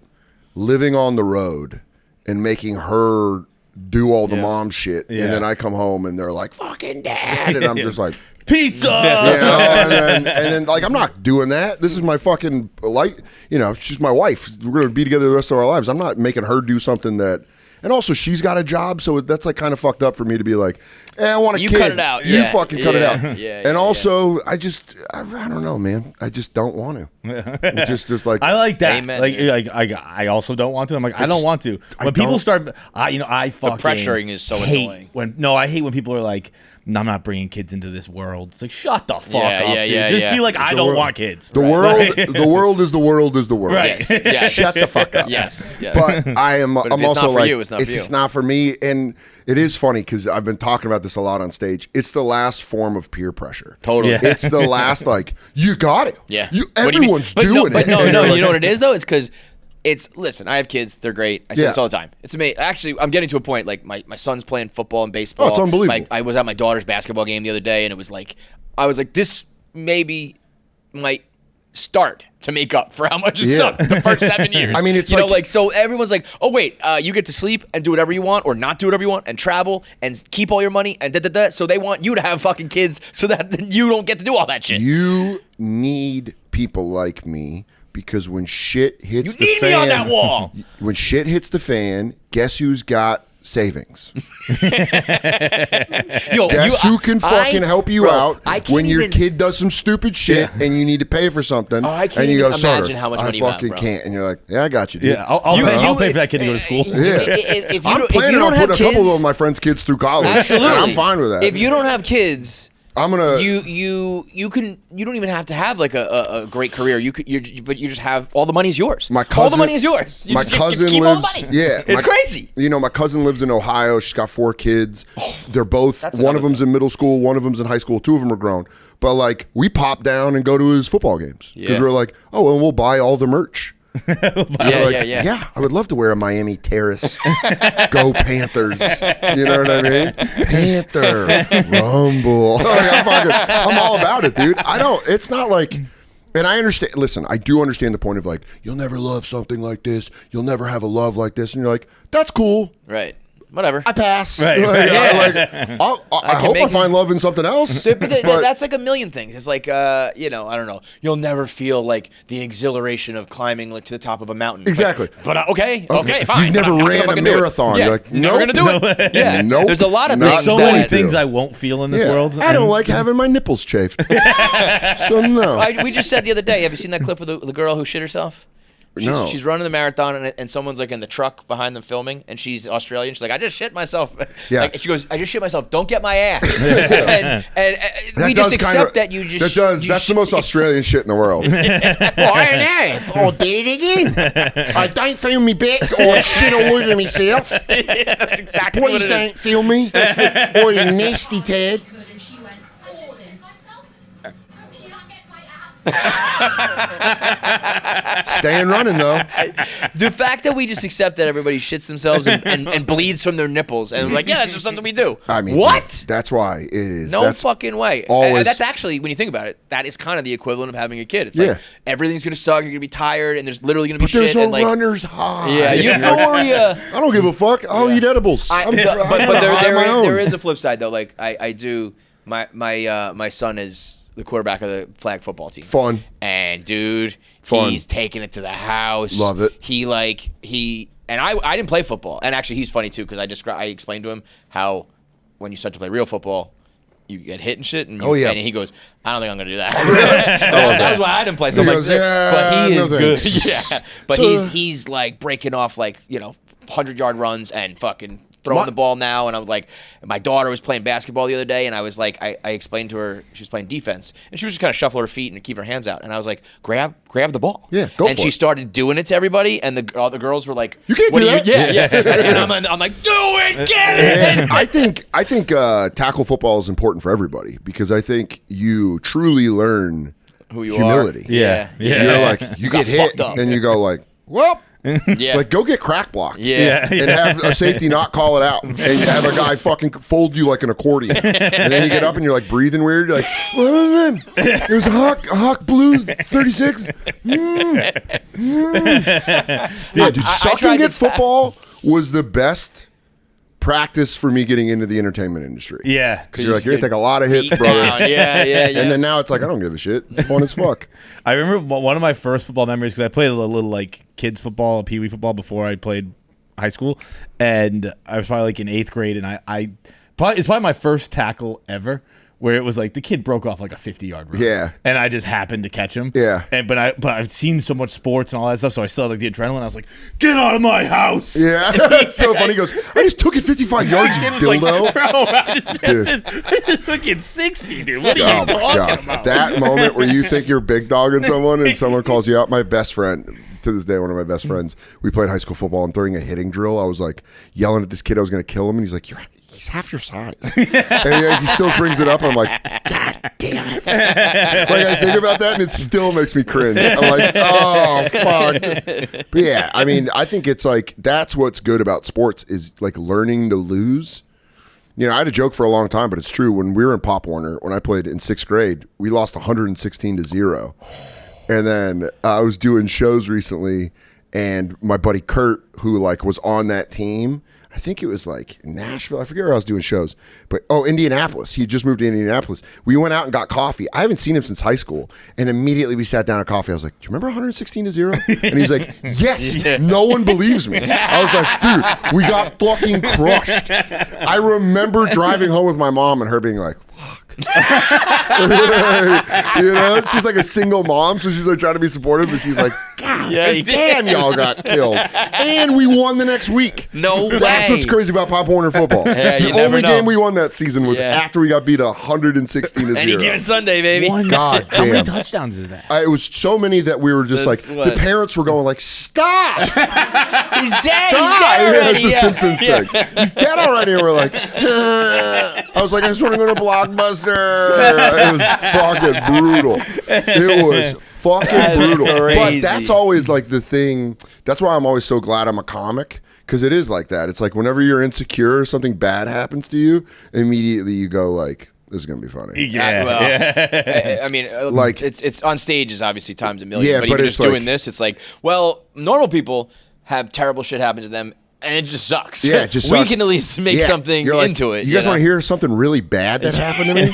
living on the road and making her do all the mom shit, Yeah. and then I come home and they're like, "Fucking dad," and I'm just like, Pizza. and then like I'm not doing that. This is my fucking she's my wife. We're gonna be together the rest of our lives. I'm not making her do something that. And also, she's got a job, so that's like kind of fucked up for me to be like, I want a kid. You cut it out. You fucking cut it out. Yeah, and also, I don't know, man. I just don't want to. It's just like I like that. Amen, I also don't want to. I'm like, I don't want to. When people start, I fucking the pressuring is so hate annoying. I hate when people are like, no, I'm not bringing kids into this world. It's like, shut the fuck up, dude. Yeah, Just be like, I don't want kids. The world, the world is the world is the world. Right. Yes. Shut the fuck up. Yes. But I'm it's also not for like, you, it's not for you. just not for me. And it is funny because I've been talking about this a lot on stage. It's the last form of peer pressure. Totally. Yeah. It's the last, like, you got it. Yeah. Everyone's doing it. No, And no. they're like, You know what it is though? It's because listen. I have kids. They're great. I say this all the time. It's amazing. Actually, I'm getting to a point. Like my son's playing football and baseball. Oh, it's unbelievable. I was at my daughter's basketball game the other day, and it was like, I was like, this maybe might start to make up for how much it sucked the first 7 years. I mean, it's like so everyone's like, oh wait, you get to sleep and do whatever you want, or not do whatever you want, and travel and keep all your money and da. So they want you to have fucking kids so that you don't get to do all that shit. You need people like me. Because when shit hits the You need fan, me on that wall. When shit hits the fan, guess who's got savings? Guess who can fucking help you out when your kid does some stupid shit and you need to pay for something? I can't and you go, even imagine Soder, how much I money you have, fucking bro. can't. And you're like, yeah, I got you, dude. Yeah, I'll pay for that kid to go to school. If I'm you planning don't on have putting a couple kids, of my friends' kids through college. absolutely, And I'm fine with that. If you don't have kids, I'm gonna. You don't even have to have like a great career. But you just have all the money's yours. All the money is yours. My cousin keep lives. all the money. Yeah, it's crazy. You know, my cousin lives in Ohio. She's got 4 kids. They're both. That's One of another them's in middle school. One of them's in high school. 2 of them are grown. But like, we pop down and go to his football games because we're like, oh, and we'll buy all the merch. Yeah, I would love to wear a Miami Terrace. Go Panthers. You know what I mean? Panther. Rumble. I'm all about it, dude. It's not like, and I understand, listen, I do understand the point of like, you'll never love something like this. You'll never have a love like this. And you're like, that's cool. Right. Whatever. I pass. Right. I hope I find love in something else. But that's like a million things. It's like, I don't know. You'll never feel like the exhilaration of climbing like to the top of a mountain. Exactly. But okay, fine. You've never ran a marathon. Yeah. You're like, never nope. gonna do it. Yeah. Nope. There's a lot of Not things. So going many to. things I won't feel in this world. I don't like having my nipples chafed. So no. We just said the other day. Have you seen that clip of the girl who shit herself? No. She's running the marathon and someone's like in the truck behind them filming, and she's Australian. She's like, I just shit myself. Yeah. Like, she goes, I just shit myself. Don't get my ass. and we just accept that you just. That's the most Australian shit in the world. Oh, did it again. I don't feel me back or shit all over myself. Yeah, that's exactly Please what it don't is. feel me. Or you nasty tad. And she went, oh, then myself. How can you not get my ass? Staying running though. The fact that we just accept that everybody shits themselves and bleeds from their nipples, and like, yeah, that's just something we do. I mean, what? That's why it is. No That's fucking way. always- That's actually, when you think about it, that is kind of the equivalent of having a kid. It's Yeah. like everything's gonna suck. You're gonna be tired, and there's literally gonna be But there's shit. a And like, runner's high. yeah, euphoria. I don't give a fuck. I'll eat edibles. But there is a flip side though. Like I do. My son is the quarterback of the flag football team. Fun. And dude, Fun. he's taking it to the house. Love it. And I didn't play football. And actually, he's funny too because I explained to him how when you start to play real football, you get hit and shit. And and he goes, I don't think I'm gonna do that. That was why I didn't play. So He I'm goes, like, yeah, but he is no good. thanks. Yeah, but So- he's like breaking off like 100-yard runs and fucking throwing the ball now. And I was like, my daughter was playing basketball the other day, and I was like, I explained to her she was playing defense, and she was just kind of shuffle her feet and keep her hands out, and I was like, grab the ball. Yeah, go And for she it. started doing it to everybody, and the girls were like, You can't what do are that. Yeah. And I'm like, do it, get it. And I think tackle football is important for everybody because I think you truly learn Who you humility. are. Yeah. You're like, you got get hit fucked up. and you go like, well, Yeah. like go get crack blocked. Yeah. And have a safety not call it out, and have a guy fucking fold you like an accordion, and then you get up and you're like breathing weird. You're like, what was it? It was a Hawk Blue 36. Yeah, dude, I sucking tried at to- football was the best practice for me getting into the entertainment industry. Yeah. Because you're like, you're gonna take a lot of hits, Beat brother. down. Yeah. And then now it's like, I don't give a shit. It's fun as fuck. I remember one of my first football memories because I played a little like kids football, pee wee football before I played high school, and I was probably like in 8th grade, and it's probably my first tackle ever, where it was like the kid broke off like a 50-yard run. Yeah. And I just happened to catch him. Yeah. But I've seen so much sports and all that stuff, so I still had like the adrenaline. I was like, get out of my house. Yeah. It's so funny. He goes, I just took it 55 yards, you dildo. Like, bro, I just took it 60, dude. What are you talking about? That moment where you think you're big dogging someone and someone calls you out. My best friend, to this day, one of my best friends, we played high school football, and during a hitting drill, I was like yelling at this kid I was going to kill him, and he's like, he's half your size. And he still brings it up, and I'm like, God damn it. Like, I think about that, and it still makes me cringe. I'm like, oh, fuck. But yeah, I mean, I think it's like, that's what's good about sports is like learning to lose. You know, I had a joke for a long time, but it's true. When we were in Pop Warner, when I played in 6th grade, we lost 116-0. And then I was doing shows recently, and my buddy Kurt, who like was on that team, I think it was like Nashville. I forget where I was doing shows, but Indianapolis. He just moved to Indianapolis. We went out and got coffee. I haven't seen him since high school, and immediately we sat down at coffee. I was like, "Do you remember 116-0?" And he was like, "Yes." Yeah. No one believes me. I was like, "Dude, we got fucking crushed." I remember driving home with my mom and her being like, "Fuck." You know, she's like a single mom, so she's like trying to be supportive, but she's like, God damn, y'all got killed, and we won the next week. No way. That's what's crazy about Pop Warner football. Yeah, the only game we won that season was after we got beat 116-0. Any given Sunday, baby. God How many damn. touchdowns is that? It was so many that we were just the parents were going like, stop. He's dead. Stop. He's dead already. It's the Simpsons thing. He's dead already. And we're like, I was like, I just want to go to Blockbuster. It was fucking brutal. It was fucking brutal. Crazy. But that's always like the thing. That's why I'm always so glad I'm a comic, because it is like that. It's like whenever you're insecure or something bad happens to you, immediately you go like, this is gonna be funny. Yeah. I mean, like it's on stage is obviously times a million. Yeah, but but even it's just doing like, this, it's like, well, normal people have terrible shit happen to them, and it just sucks. Yeah, it just we sucks. can at least make something You're like, into it. You guys want to hear something really bad that happened to me?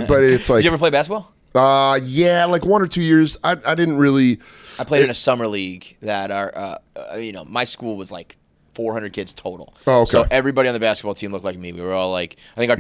But it's like, did you ever play basketball? Yeah, like 1 or 2 years. I didn't really. I played in a summer league that my school was like 400 kids total. Oh, okay. So everybody on the basketball team looked like me. We were all like, I think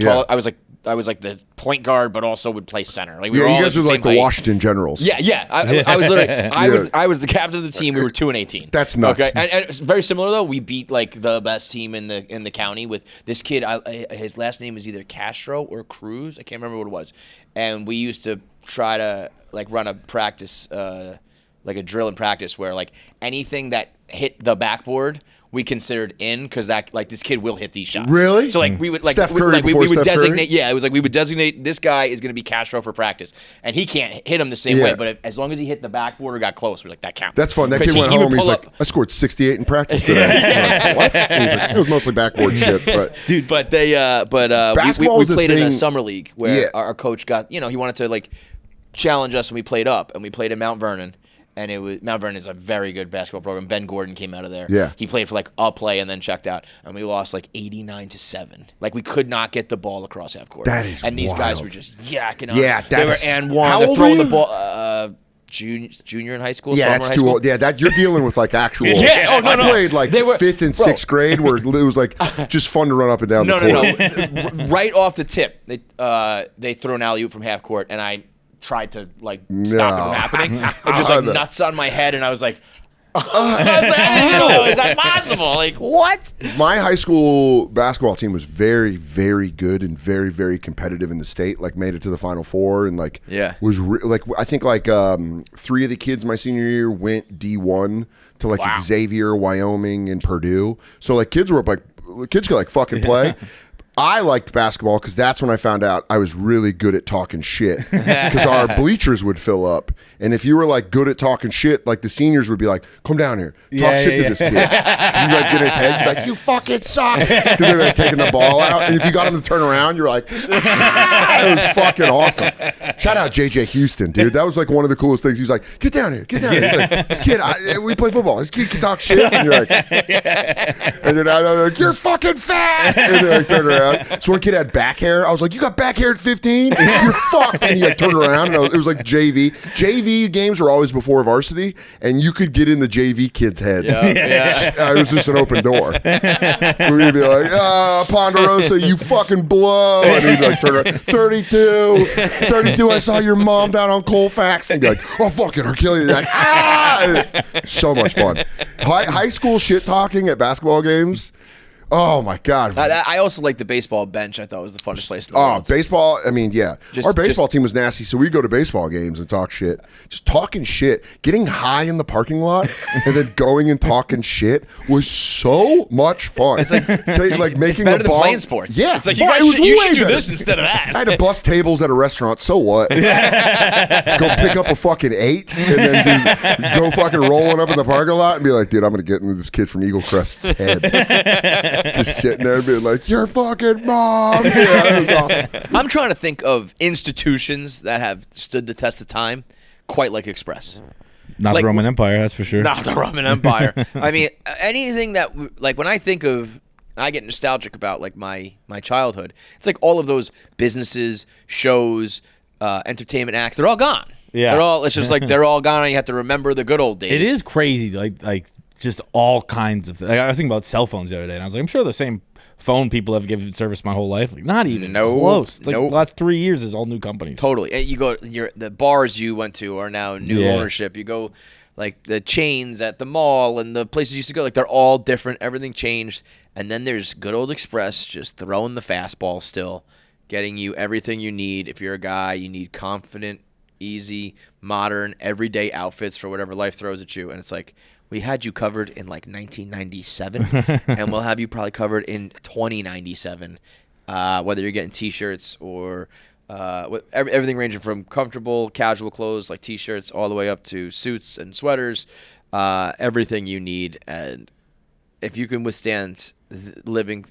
I was like the point guard, but also would play center. Like we were all you guys were like the Washington Generals. Yeah. I was literally, I was the captain of the team. We were 2-18. That's nuts. Okay, and it's very similar though. We beat like the best team in the county with this kid. His last name was either Castro or Cruz. I can't remember what it was. And we used to try to like run a practice, like a drill in practice where like anything that hit the backboard we considered in, because that like this kid will hit these shots. Really? So like we would like Steph Curry we would Steph designate. Curry? Yeah, it was like we would designate this guy is going to be Castro for practice, and he can't hit him the same way. But as long as he hit the backboard or got close, we're like that counts. That's fun. That kid went home. He's like, I scored 68 in practice today. Like, what? And he's like, it was mostly backboard shit, but dude. But they we played in a summer league where our coach got, he wanted to like challenge us, and we played up, and we played in Mount Vernon. And it was Mount Vernon is a very good basketball program. Ben Gordon came out of there. Yeah. He played for like a play and then checked out. And we lost like 89-7. Like we could not get the ball across half court. That is And these wild. guys were just yakking us. Yeah, they were that's and one. how They're old throwing were the you? ball. Junior in high school. yeah, sophomore that's in high too school. old. Yeah, that you're dealing with like actual. Yeah. Oh, no, I no. played like They were- 5th and 6th grade, where it was like just fun to run up and down the court. No. Right off the tip, they throw an alley-oop from half court, and I tried to like stop it from happening. It just like nuts on my head, and I was like, I was like, how is that possible? Like what? My high school basketball team was very, very good and very, very competitive in the state. Like made it to the Final Four and like was like I think like 3 of the kids my senior year went D1 to like Xavier, Wyoming, and Purdue. So like kids could like fucking play. I liked basketball because that's when I found out I was really good at talking shit, because our bleachers would fill up. And if you were like good at talking shit, like the seniors would be like, come down here, talk shit to this kid. Because you'd like get in his head, you'd be like, you fucking suck. Because they were like taking the ball out. And if you got him to turn around, you're like, ah! It was fucking awesome. Shout out JJ Houston, dude. That was like one of the coolest things. He's like, get down here, get down here. He's like, this kid, we play football. This kid can talk shit. And you're like, and then I'm like, you're fucking fat. And then I turn around. around. So one kid had back hair. I was like, you got back hair at 15? You're fucked. And he like turned around, and it was like JV. JV games were always before varsity, and you could get in the JV kids' heads. It was just an open door. We'd be like, Ponderosa, you fucking blow. And he'd like turn around, 32, I saw your mom down on Colfax. And he'd be like, oh, fuck it, I'll kill you. Like, so much fun. High school shit talking at basketball games. Oh my God! I also like the baseball bench. I thought was the funnest place in the world. Baseball. I mean, yeah. Our baseball team was nasty, so we'd go to baseball games and talk shit. Just talking shit, getting high in the parking lot, and then going and talking shit was so much fun. It's like making better a ball. Than playing sports. Yeah, it's like you guys should do this instead of that. I had to bust tables at a restaurant. So what? Go pick up a fucking 8 and then go fucking rolling up in the parking lot and be like, dude, I'm gonna get into this kid from Eagle Crest's head. Just sitting there and being like, your fucking mom. Yeah, it was awesome. I'm trying to think of institutions that have stood the test of time, quite like Express. Not the Roman Empire, that's for sure. Not the Roman Empire. I mean, anything that, like, when I think of, I get nostalgic about, like, my childhood. It's like all of those businesses, shows, entertainment acts, they're all gone. Yeah. It's just like they're all gone, and you have to remember the good old days. It is crazy, like just all kinds of. Like, I was thinking about cell phones the other day, and I was like, I'm sure the same phone people have given service my whole life. Like, not even close. It's like the last 3 years is all new companies. Totally. And you go, the bars you went to are now new ownership. You go, like the chains at the mall and the places you used to go, like they're all different. Everything changed. And then there's good old Express, just throwing the fastball still, getting you everything you need. If you're a guy, you need confident, easy, modern, everyday outfits for whatever life throws at you. And it's like, we had you covered in like 1997, and we'll have you probably covered in 2097, whether you're getting T-shirts or everything ranging from comfortable, casual clothes like T-shirts all the way up to suits and sweaters, everything you need. And if you can withstand living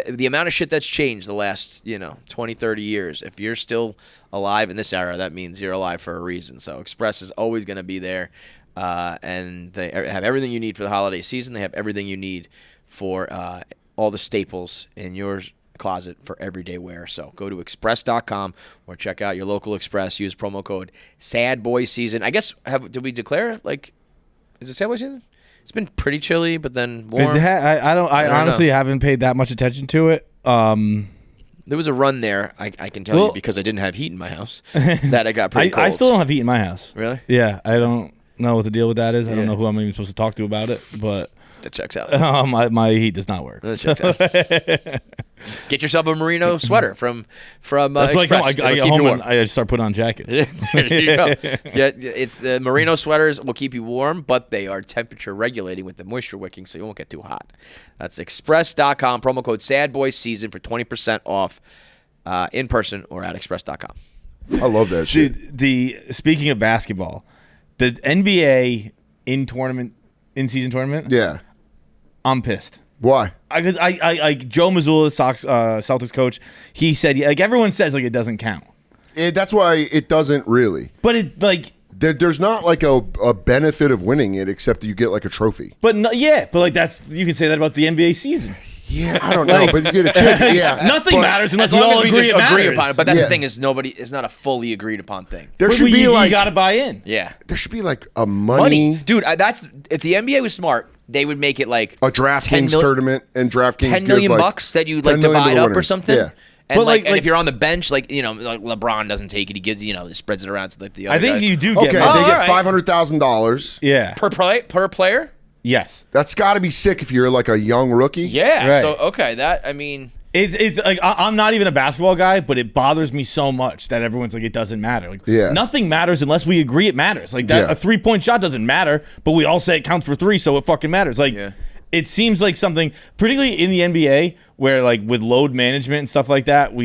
the amount of shit that's changed the last 20, 30 years, if you're still alive in this era, that means you're alive for a reason. So Express is always going to be there. And they have everything you need for the holiday season. They have everything you need for all the staples in your closet for everyday wear. So go to express.com or check out your local Express. Use promo code SADBOYSEASON. I guess, did we declare, like, is it Sad Boy Season? It's been pretty chilly, but then warm. I honestly haven't paid that much attention to it. There was a run there, I can tell you, because I didn't have heat in my house, that I got pretty cold. I still don't have heat in my house. Really? Yeah, I don't know what the deal with that is. I don't know who I'm even supposed to talk to about it, but that checks out. My heat does not work. That checks out. Get yourself a merino sweater from That's Express. I get home and I start putting on jackets. There you go. Yeah, it's the merino sweaters will keep you warm, but they are temperature regulating with the moisture wicking, so you won't get too hot. That's express.com, promo code SADBOYSEASON for 20% off in person or at express.com. I love that shit. Dude, speaking of basketball, the NBA in-season tournament. Yeah, I'm pissed. Why? Because I Joe Mazzulla, Celtics coach, he said, like, everyone says, like, it doesn't count. That's why it doesn't really. But it, like, there's not like a benefit of winning it except that you get like a trophy. But like that's, you can say that about the NBA season. Yeah, I don't know, but you get a chip. Yeah, nothing matters unless we all agree it matters. Upon it. But that's the thing is it's not a fully agreed upon thing. There should be like, you got to buy in. Yeah, there should be like a money. Dude, that's if the NBA was smart, they would make it like a DraftKings tournament, and DraftKings $10 million like bucks that you like divide up or something. Yeah. And, but and if you're on the bench, like LeBron doesn't take it. He gives spreads it around to like the other. I think guys. you do get. Okay, they get $500,000. Yeah, per player. Yes, that's got to be sick if you're like a young rookie. Yeah. Right. So I mean, it's like I'm not even a basketball guy, but it bothers me so much that everyone's like, it doesn't matter. Like, nothing matters unless we agree it matters. Like that, a 3-point shot doesn't matter, but we all say it counts for 3, so it fucking matters. Like. Yeah. It seems like something, particularly in the NBA, where like with load management and stuff like that,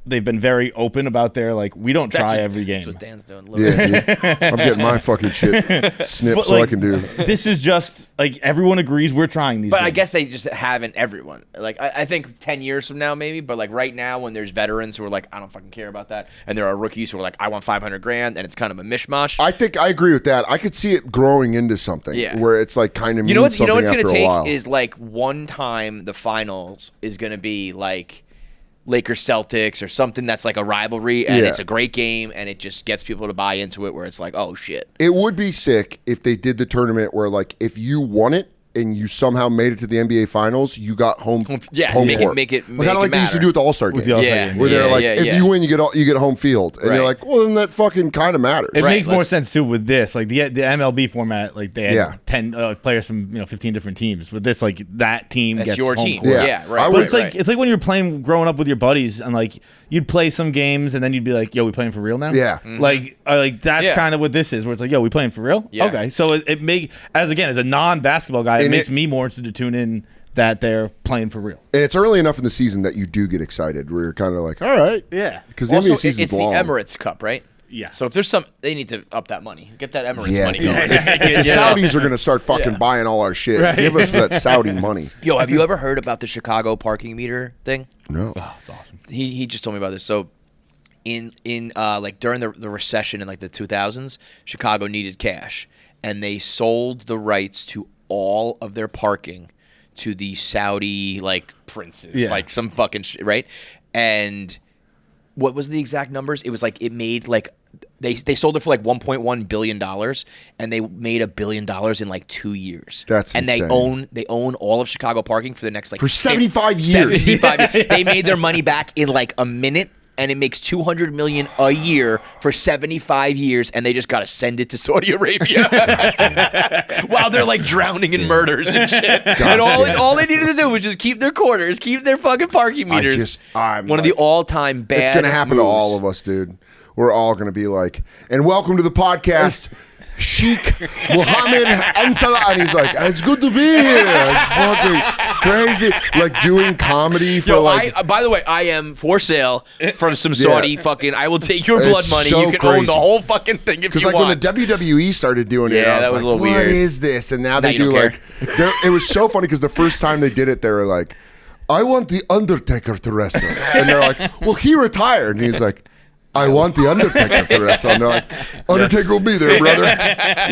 they've been very open about their like, we don't try every game. That's what Dan's doing. Yeah, I'm getting my fucking shit snipped so I can do. This is just like everyone agrees we're trying these. But games. I guess they just haven't everyone. Like I think 10 years from now maybe, but like right now when there's veterans who are like, I don't fucking care about that, and there are rookies who are like, I want $500,000, and it's kind of a mishmash. I think I agree with that. I could see it growing into something where it's like kind of means something after a while. Is like one time the finals is going to be like Lakers Celtics or something that's like a rivalry, and it's a great game, and it just gets people to buy into it where it's like, oh shit. It would be sick if they did the tournament where like if you won it and you somehow made it to the NBA Finals, you got home court. Make it kind of like they used to do with the All-Star game. Where they're like, if you win, you get home field, and you're like, well, then that fucking kind of matters. It makes more sense too with this, like the MLB format, like they had 10 players from 15 different teams. With this, like that team gets your home team. court. But it's like when you're playing growing up with your buddies, and like you'd play some games, and then you'd be like, yo, we playing for real now? Yeah. Like that's kind of what this is, where it's like, yo, we playing for real? Yeah. Okay, so it as a non-basketball guy, it makes me more interested to tune in that they're playing for real. And it's early enough in the season that you do get excited, where you're kind of like, all right. Yeah. Because the NBA season's it's long. the Emirates Cup, right? Yeah. So if there's they need to up that money. Get that Emirates money dude. going. If the Saudis are going to start fucking buying all our shit, give us that Saudi money. Yo, have you ever heard about the Chicago parking meter thing? No. Oh, it's awesome. He just told me about this. So in like during the recession in like the 2000s, Chicago needed cash, and they sold the rights to all of their parking to the Saudi like princes, like some fucking shit, right? And what was the exact numbers? It was like it made like they sold it for like $1.1 billion, and they made $1 billion in like 2 years. That's insane. They own all of Chicago parking for the next like for 75 years. 75 years. They made their money back in like a minute. And it makes $200 million a year for 75 years, and they just got to send it to Saudi Arabia while they're like drowning in murders and shit. And all they needed to do was just keep their quarters, keep their fucking parking meters. I'm one of the all-time bad. It's gonna happen to all of us, dude. We're all gonna be like, and welcome to the podcast. Sheikh Mohammed Ansala, and he's like, it's good to be here. It's fucking crazy. Like doing comedy for by the way, I am for sale from some Saudi fucking. I will take your blood money. So you can own the whole fucking thing if you want. Because like when the WWE started doing it, I was like, what is this? And now they do like, it was so funny because the first time they did it, they were like, I want the Undertaker to wrestle, and they're like, well, he retired, and he's like, I want the Undertaker to wrestle. And they're like, Undertaker will be there, brother.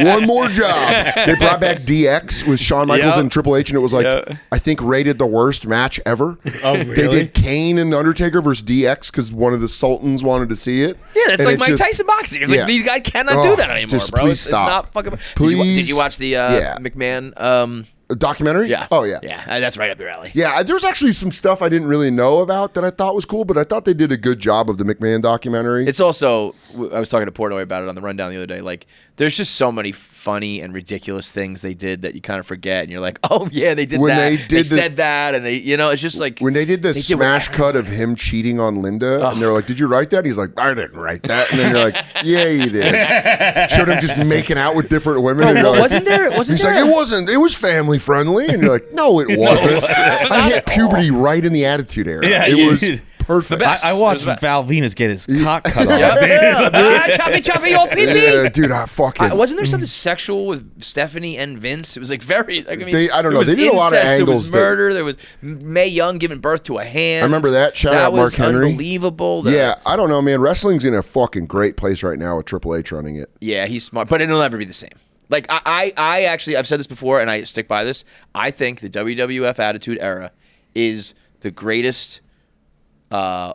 One more job. They brought back DX with Shawn Michaels and Triple H, and it was like, I think rated the worst match ever. Oh, really? They did Kane and Undertaker versus DX because one of the Sultans wanted to see it. Yeah, it's like Mike Tyson boxing. It's like these guys cannot do that anymore, bro. Please stop. It's not fucking. Please. Did you watch the McMahon? A documentary? Yeah. Oh, yeah. Yeah, that's right up your alley. Yeah, there was actually some stuff I didn't really know about that I thought was cool, but I thought they did a good job of the McMahon documentary. It's also, I was talking to Portnoy about it on the rundown the other day, like, there's just so many funny and ridiculous things they did that you kind of forget, and you're like, oh, yeah, they did that. They said that, and they, it's just like... When they did the smash cut of him cheating on Linda, and they were like, did you write that? And he's like, I didn't write that. And then you're like, yeah, you did. Showed him just making out with different women. And like, wasn't there... Like, it wasn't. It was family friendly. And you're like, no, it wasn't. I hit puberty right in the Attitude Era. Yeah, it was... perfect. I watched Val Venus get his cock cut off. Choppy, your pee-pee. Yeah, dude, I fucking... wasn't there something sexual with Stephanie and Vince? It was like very... Like, I mean, I don't know. They did a lot of angles. There was murder. There was Mae Young giving birth to a hand. I remember that. Shout out Mark Henry. That was unbelievable. Yeah, I don't know, man. Wrestling's in a fucking great place right now with Triple H running it. Yeah, he's smart. But it'll never be the same. Like, I actually... I've said this before, and I stick by this. I think the WWF Attitude Era is the greatest... I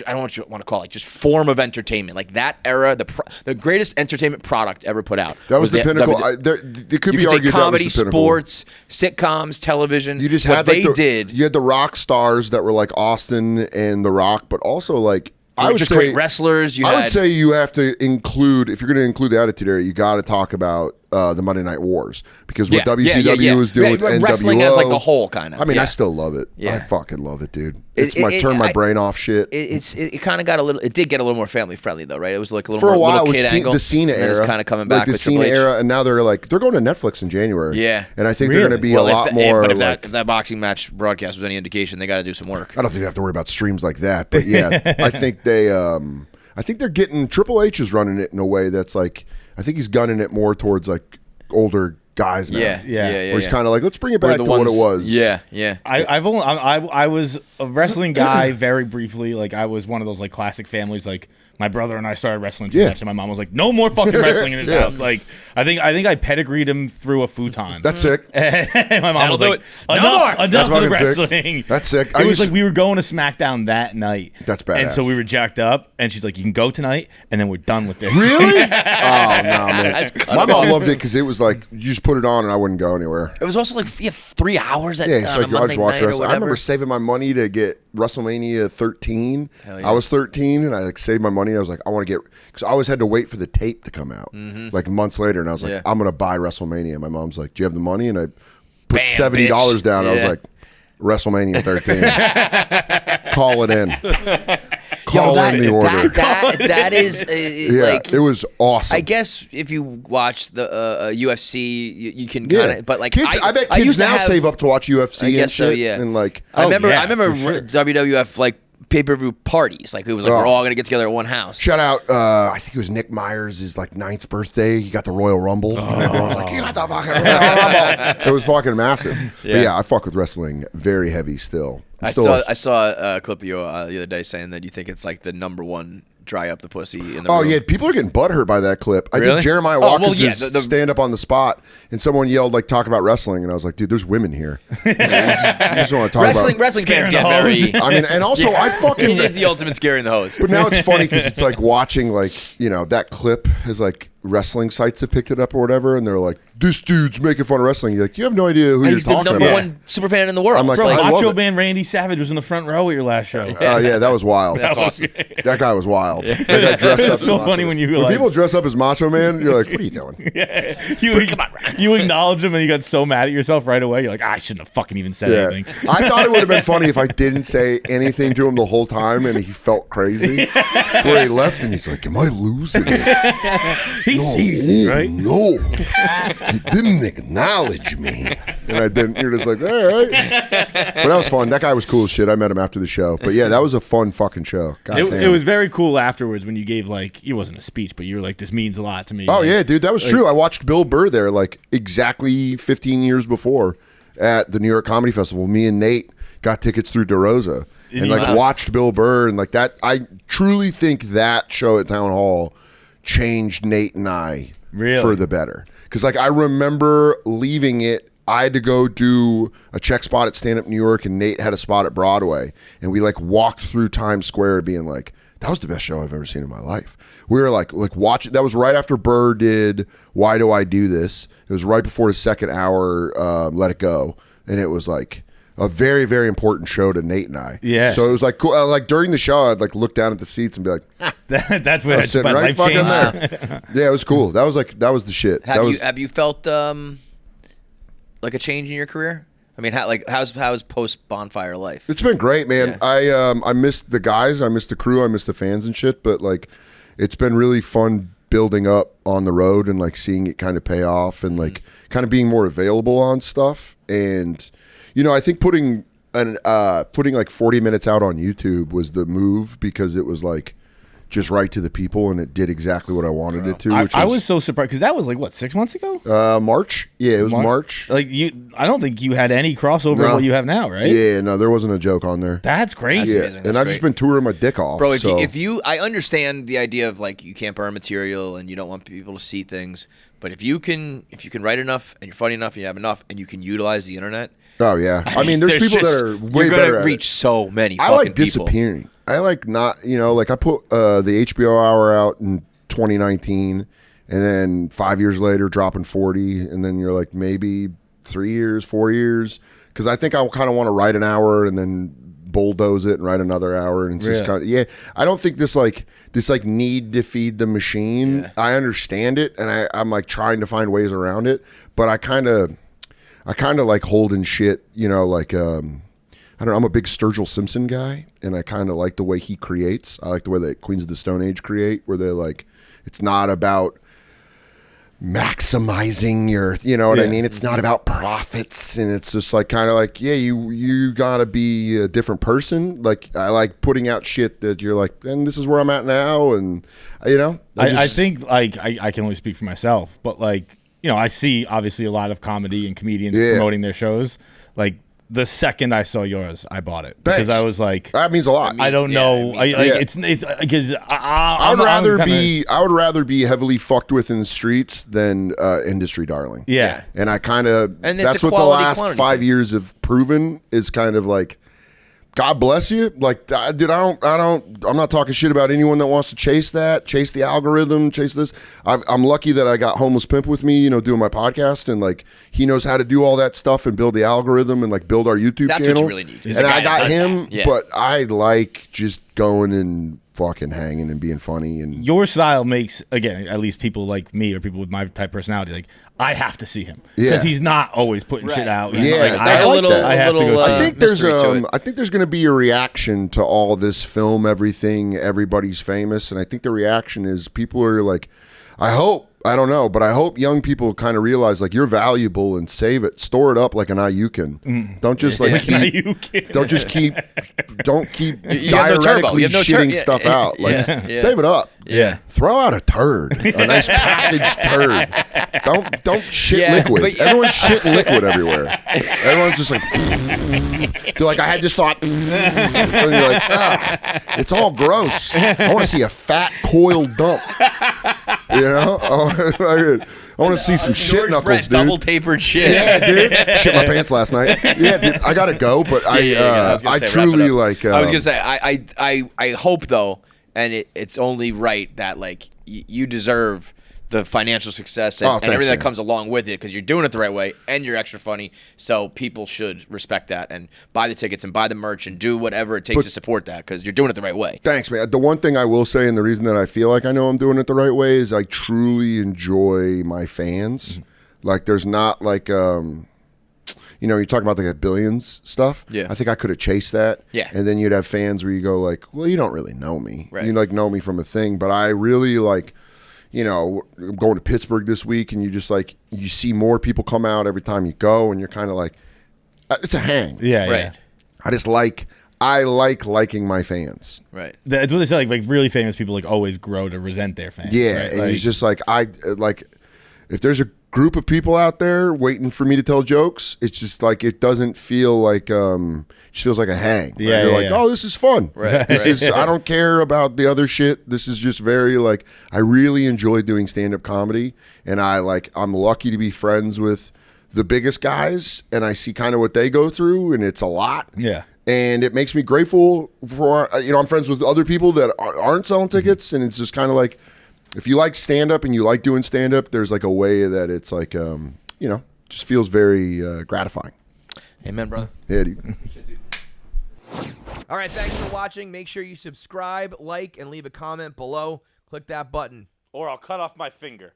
don't want to call it just form of entertainment. Like that era, the greatest entertainment product ever put out. That was the pinnacle. It could be argued comedy, that was the pinnacle. Sports, sitcoms, television. You just what had they did. You had the rock stars that were like Austin and The Rock, but also like I would just say great wrestlers. I would say you have to include, if you're going to include the Attitude Era, you got to talk about the Monday Night Wars, because what WCW was doing with NWO, wrestling as like a whole kind of. I mean, I still love it. Yeah. I fucking love it, dude. It's turn my brain off shit. It kind of got a little. It did get a little more family friendly though, right? It was like a little for more a while little with kid angle. The Cena era, it's kind of coming back. Like the Cena era, and now they're going to Netflix in January. Yeah, and I think they're going to be a lot more. But if that boxing match broadcast was any indication, they got to do some work. I don't think they have to worry about streams like that, but yeah, I think they. I think they're getting Triple H is running it in a way that's like, I think he's gunning it more towards like older guys now. Yeah. Where he's kind of like, let's bring it back to what it was. Yeah. I was a wrestling guy very briefly. Like I was one of those like classic families. Like my brother and I started wrestling too much, and my mom was like, "No more fucking wrestling in his house." Like, I think I pedigreed him through a futon. That's sick. And my mom was like, "Enough of the wrestling." That's sick. It was like we were going to SmackDown that night. That's badass. And so we were jacked up, and she's like, "You can go tonight, and then we're done with this." Really? Oh no, man. My mom loved it because it was like you just put it on and I wouldn't go anywhere. It was also like 3 hours at it's like I just watch wrestling. I remember saving my money to get WrestleMania 13. I was 13 and I like saved my money. I was like, I want to get, because I always had to wait for the tape to come out like months later, and I was like, I'm gonna buy WrestleMania. And my mom's like, do you have the money? And I put $70 down. I was like, WrestleMania 13. Call it in. Call in the order. That is like, it was awesome. I guess if you watch the UFC, you can kind of, but like kids, I bet kids now save up to watch UFC. I guess and shit, so. Yeah, and like I remember WWF like pay-per-view parties. Like it was like we're all gonna get together at one house. Shout out, I think it was Nick Myers' like 9th birthday. He got the Royal Rumble, and everyone was like, "You got the fucking Royal Rumble!" It was fucking massive. But yeah, I fuck with wrestling very heavy still. I saw a clip of you the other day saying that you think it's like the #1 dry up the pussy in the room. Yeah, people are getting butthurt by that clip. I did Jeremiah Watkins' stand up on the spot, and someone yelled like, "Talk about wrestling," and I was like, "Dude, there's women here." You just want to talk about wrestling fans get very. I mean, and also I fucking. It is the ultimate scaring the hose. But now it's funny because it's like watching like that clip is like wrestling sites have picked it up or whatever, and they're like, "This dude's making fun of wrestling." You're like, you have no idea who you're talking about. He's the #1 super fan in the world. I'm like, bro, Macho Man Randy Savage was in the front row at your last show. Yeah, that was wild. That's awesome. That guy was wild. That guy dressed up. It's so funny when you when people dress up as Macho Man, you're like, what are you doing? You acknowledge him, and you got so mad at yourself right away. You're like, I shouldn't have fucking even said anything. I thought it would have been funny if I didn't say anything to him the whole time, and he felt crazy. Where he left, and he's like, "Am I losing it?" He sees it, right? No, you didn't acknowledge me, and I didn't. You're just like, all right. But that was fun. That guy was cool as shit. I met him after the show. But yeah, that was a fun fucking show. It was very cool afterwards when you gave like, it wasn't a speech, but you were like, this means a lot to me. Oh yeah, dude, that was true. I watched Bill Burr there like exactly 15 years before at the New York Comedy Festival. Me and Nate got tickets through DeRosa and like watched Bill Burr, and like that. I truly think that show at Town Hall changed Nate and I for the better. Because like I remember leaving it, I had to go do a check spot at Stand Up New York, and Nate had a spot at Broadway, and we like walked through Times Square being like, that was the best show I've ever seen in my life. We were like watching. That was right after Burr did Why Do I Do This? It was right before his second hour, Let It Go, and it was like a very, very important show to Nate and I. Yeah. So it was like cool. Like during the show, I'd like look down at the seats and be like, that's where it's sitting right fucking there. Yeah, it was cool. That was the shit. Have you felt like a change in your career? I mean, how's post Bonfire life? It's been great, man. Yeah. I missed the guys, I missed the crew, I missed the fans and shit. But like, it's been really fun building up on the road and like seeing it kind of pay off and like kind of being more available on stuff. And I think putting like 40 minutes out on YouTube was the move, because it was like just right to the people, and it did exactly what I wanted it to. I was so surprised because that was like what, 6 months ago? March. Yeah, it was March. Like I don't think you had any crossover of what you have now, right? Yeah, no, there wasn't a joke on there. That's crazy. Yeah, and I've just been touring my dick off, bro. I understand the idea of like you can't burn material and you don't want people to see things, but if you can write enough and you're funny enough and you have enough and you can utilize the internet. Oh yeah, I mean, there's people that are way better. You're gonna reach so many. I like disappearing. People. I like not, like I put the HBO Hour out in 2019, and then 5 years later dropping 40, and then you're like maybe 3 years, 4 years, because I think I kind of want to write an hour and then bulldoze it and write another hour, and it's just kind of I don't think this need to feed the machine. Yeah. I understand it, and I'm like trying to find ways around it, but I kind of like holding shit, like I don't know, I'm a big Sturgill Simpson guy, and I kind of like the way he creates. I like the way that Queens of the Stone Age create, where they're like, it's not about maximizing your, what I mean? It's not about profits, and it's just like kind of like, you gotta be a different person. Like I like putting out shit that you're like, and this is where I'm at now, and I think like I can only speak for myself, but like I see obviously a lot of comedy and comedians promoting their shows. Like the second I saw yours, I bought it because I was like, that means a lot. I don't know. It's because I would rather be heavily fucked with in the streets than industry darling. Yeah, and I kind of that's what the last 5 years have proven is kind of like. God bless you. Like, dude, I'm not talking shit about anyone that wants to chase the algorithm, chase this. I'm lucky that I got Homeless Pimp with me, doing my podcast, and like he knows how to do all that stuff and build the algorithm and like build our YouTube channel. That's what you really need. And I got him, but I like just going and fucking hanging and being funny. And your style makes, again, at least people like me or people with my type personality, like I have to see him because he's not always putting shit out. Yeah, I have to go see I think there's going to be a reaction to all this film, everything, everybody's famous, and I think the reaction is people are like, I don't know, but I hope young people kind of realize like you're valuable and save it, store it up like an IUCAN. Don't just like don't keep diuretically shitting stuff out. Like save it up. Yeah. Throw out a turd, a nice packaged turd. Don't shit liquid. Everyone's shitting liquid everywhere. Everyone's just like, they're like, I had this thought, and you're like, it's all gross. I want to see a fat coiled dump. I want to see some shit knuckles, dude. Double tapered shit. Yeah, dude. Shit my pants last night. Yeah, dude. I gotta go, but I truly like. I was gonna say I hope though, and it's only right that like you deserve the financial success and everything that comes along with it because you're doing it the right way and you're extra funny. So people should respect that and buy the tickets and buy the merch and do whatever it takes to support that because you're doing it the right way. Thanks, man. The one thing I will say, and the reason that I feel like I know I'm doing it the right way, is I truly enjoy my fans. Mm-hmm. Like, there's not like, you talk about like billions stuff. Yeah. I think I could have chased that. Yeah. And then you'd have fans where you go like, well, you don't really know me. Right. You like know me from a thing, but I really like. I'm going to Pittsburgh this week, and you just like you see more people come out every time you go, and you're kind of like, it's a hang. Yeah, right. Yeah. I like liking my fans. Right. That's what they say. Like really famous people like always grow to resent their fans. Yeah, right? and it's just like if there's a group of people out there waiting for me to tell jokes, it's just like it doesn't feel like it just feels like a hang. Right? Yeah, you're like, oh, this is fun. Right. This is I don't care about the other shit. This is just very like I really enjoy doing stand-up comedy, and I'm lucky to be friends with the biggest guys, and I see kind of what they go through, and it's a lot. Yeah. And it makes me grateful for I'm friends with other people that aren't selling tickets, and it's just kind of like. If you like stand-up and you like doing stand-up, there's like a way that it's like, just feels very gratifying. Amen, brother. Yeah, dude. All right, thanks for watching. Make sure you subscribe, like, and leave a comment below. Click that button. Or I'll cut off my finger.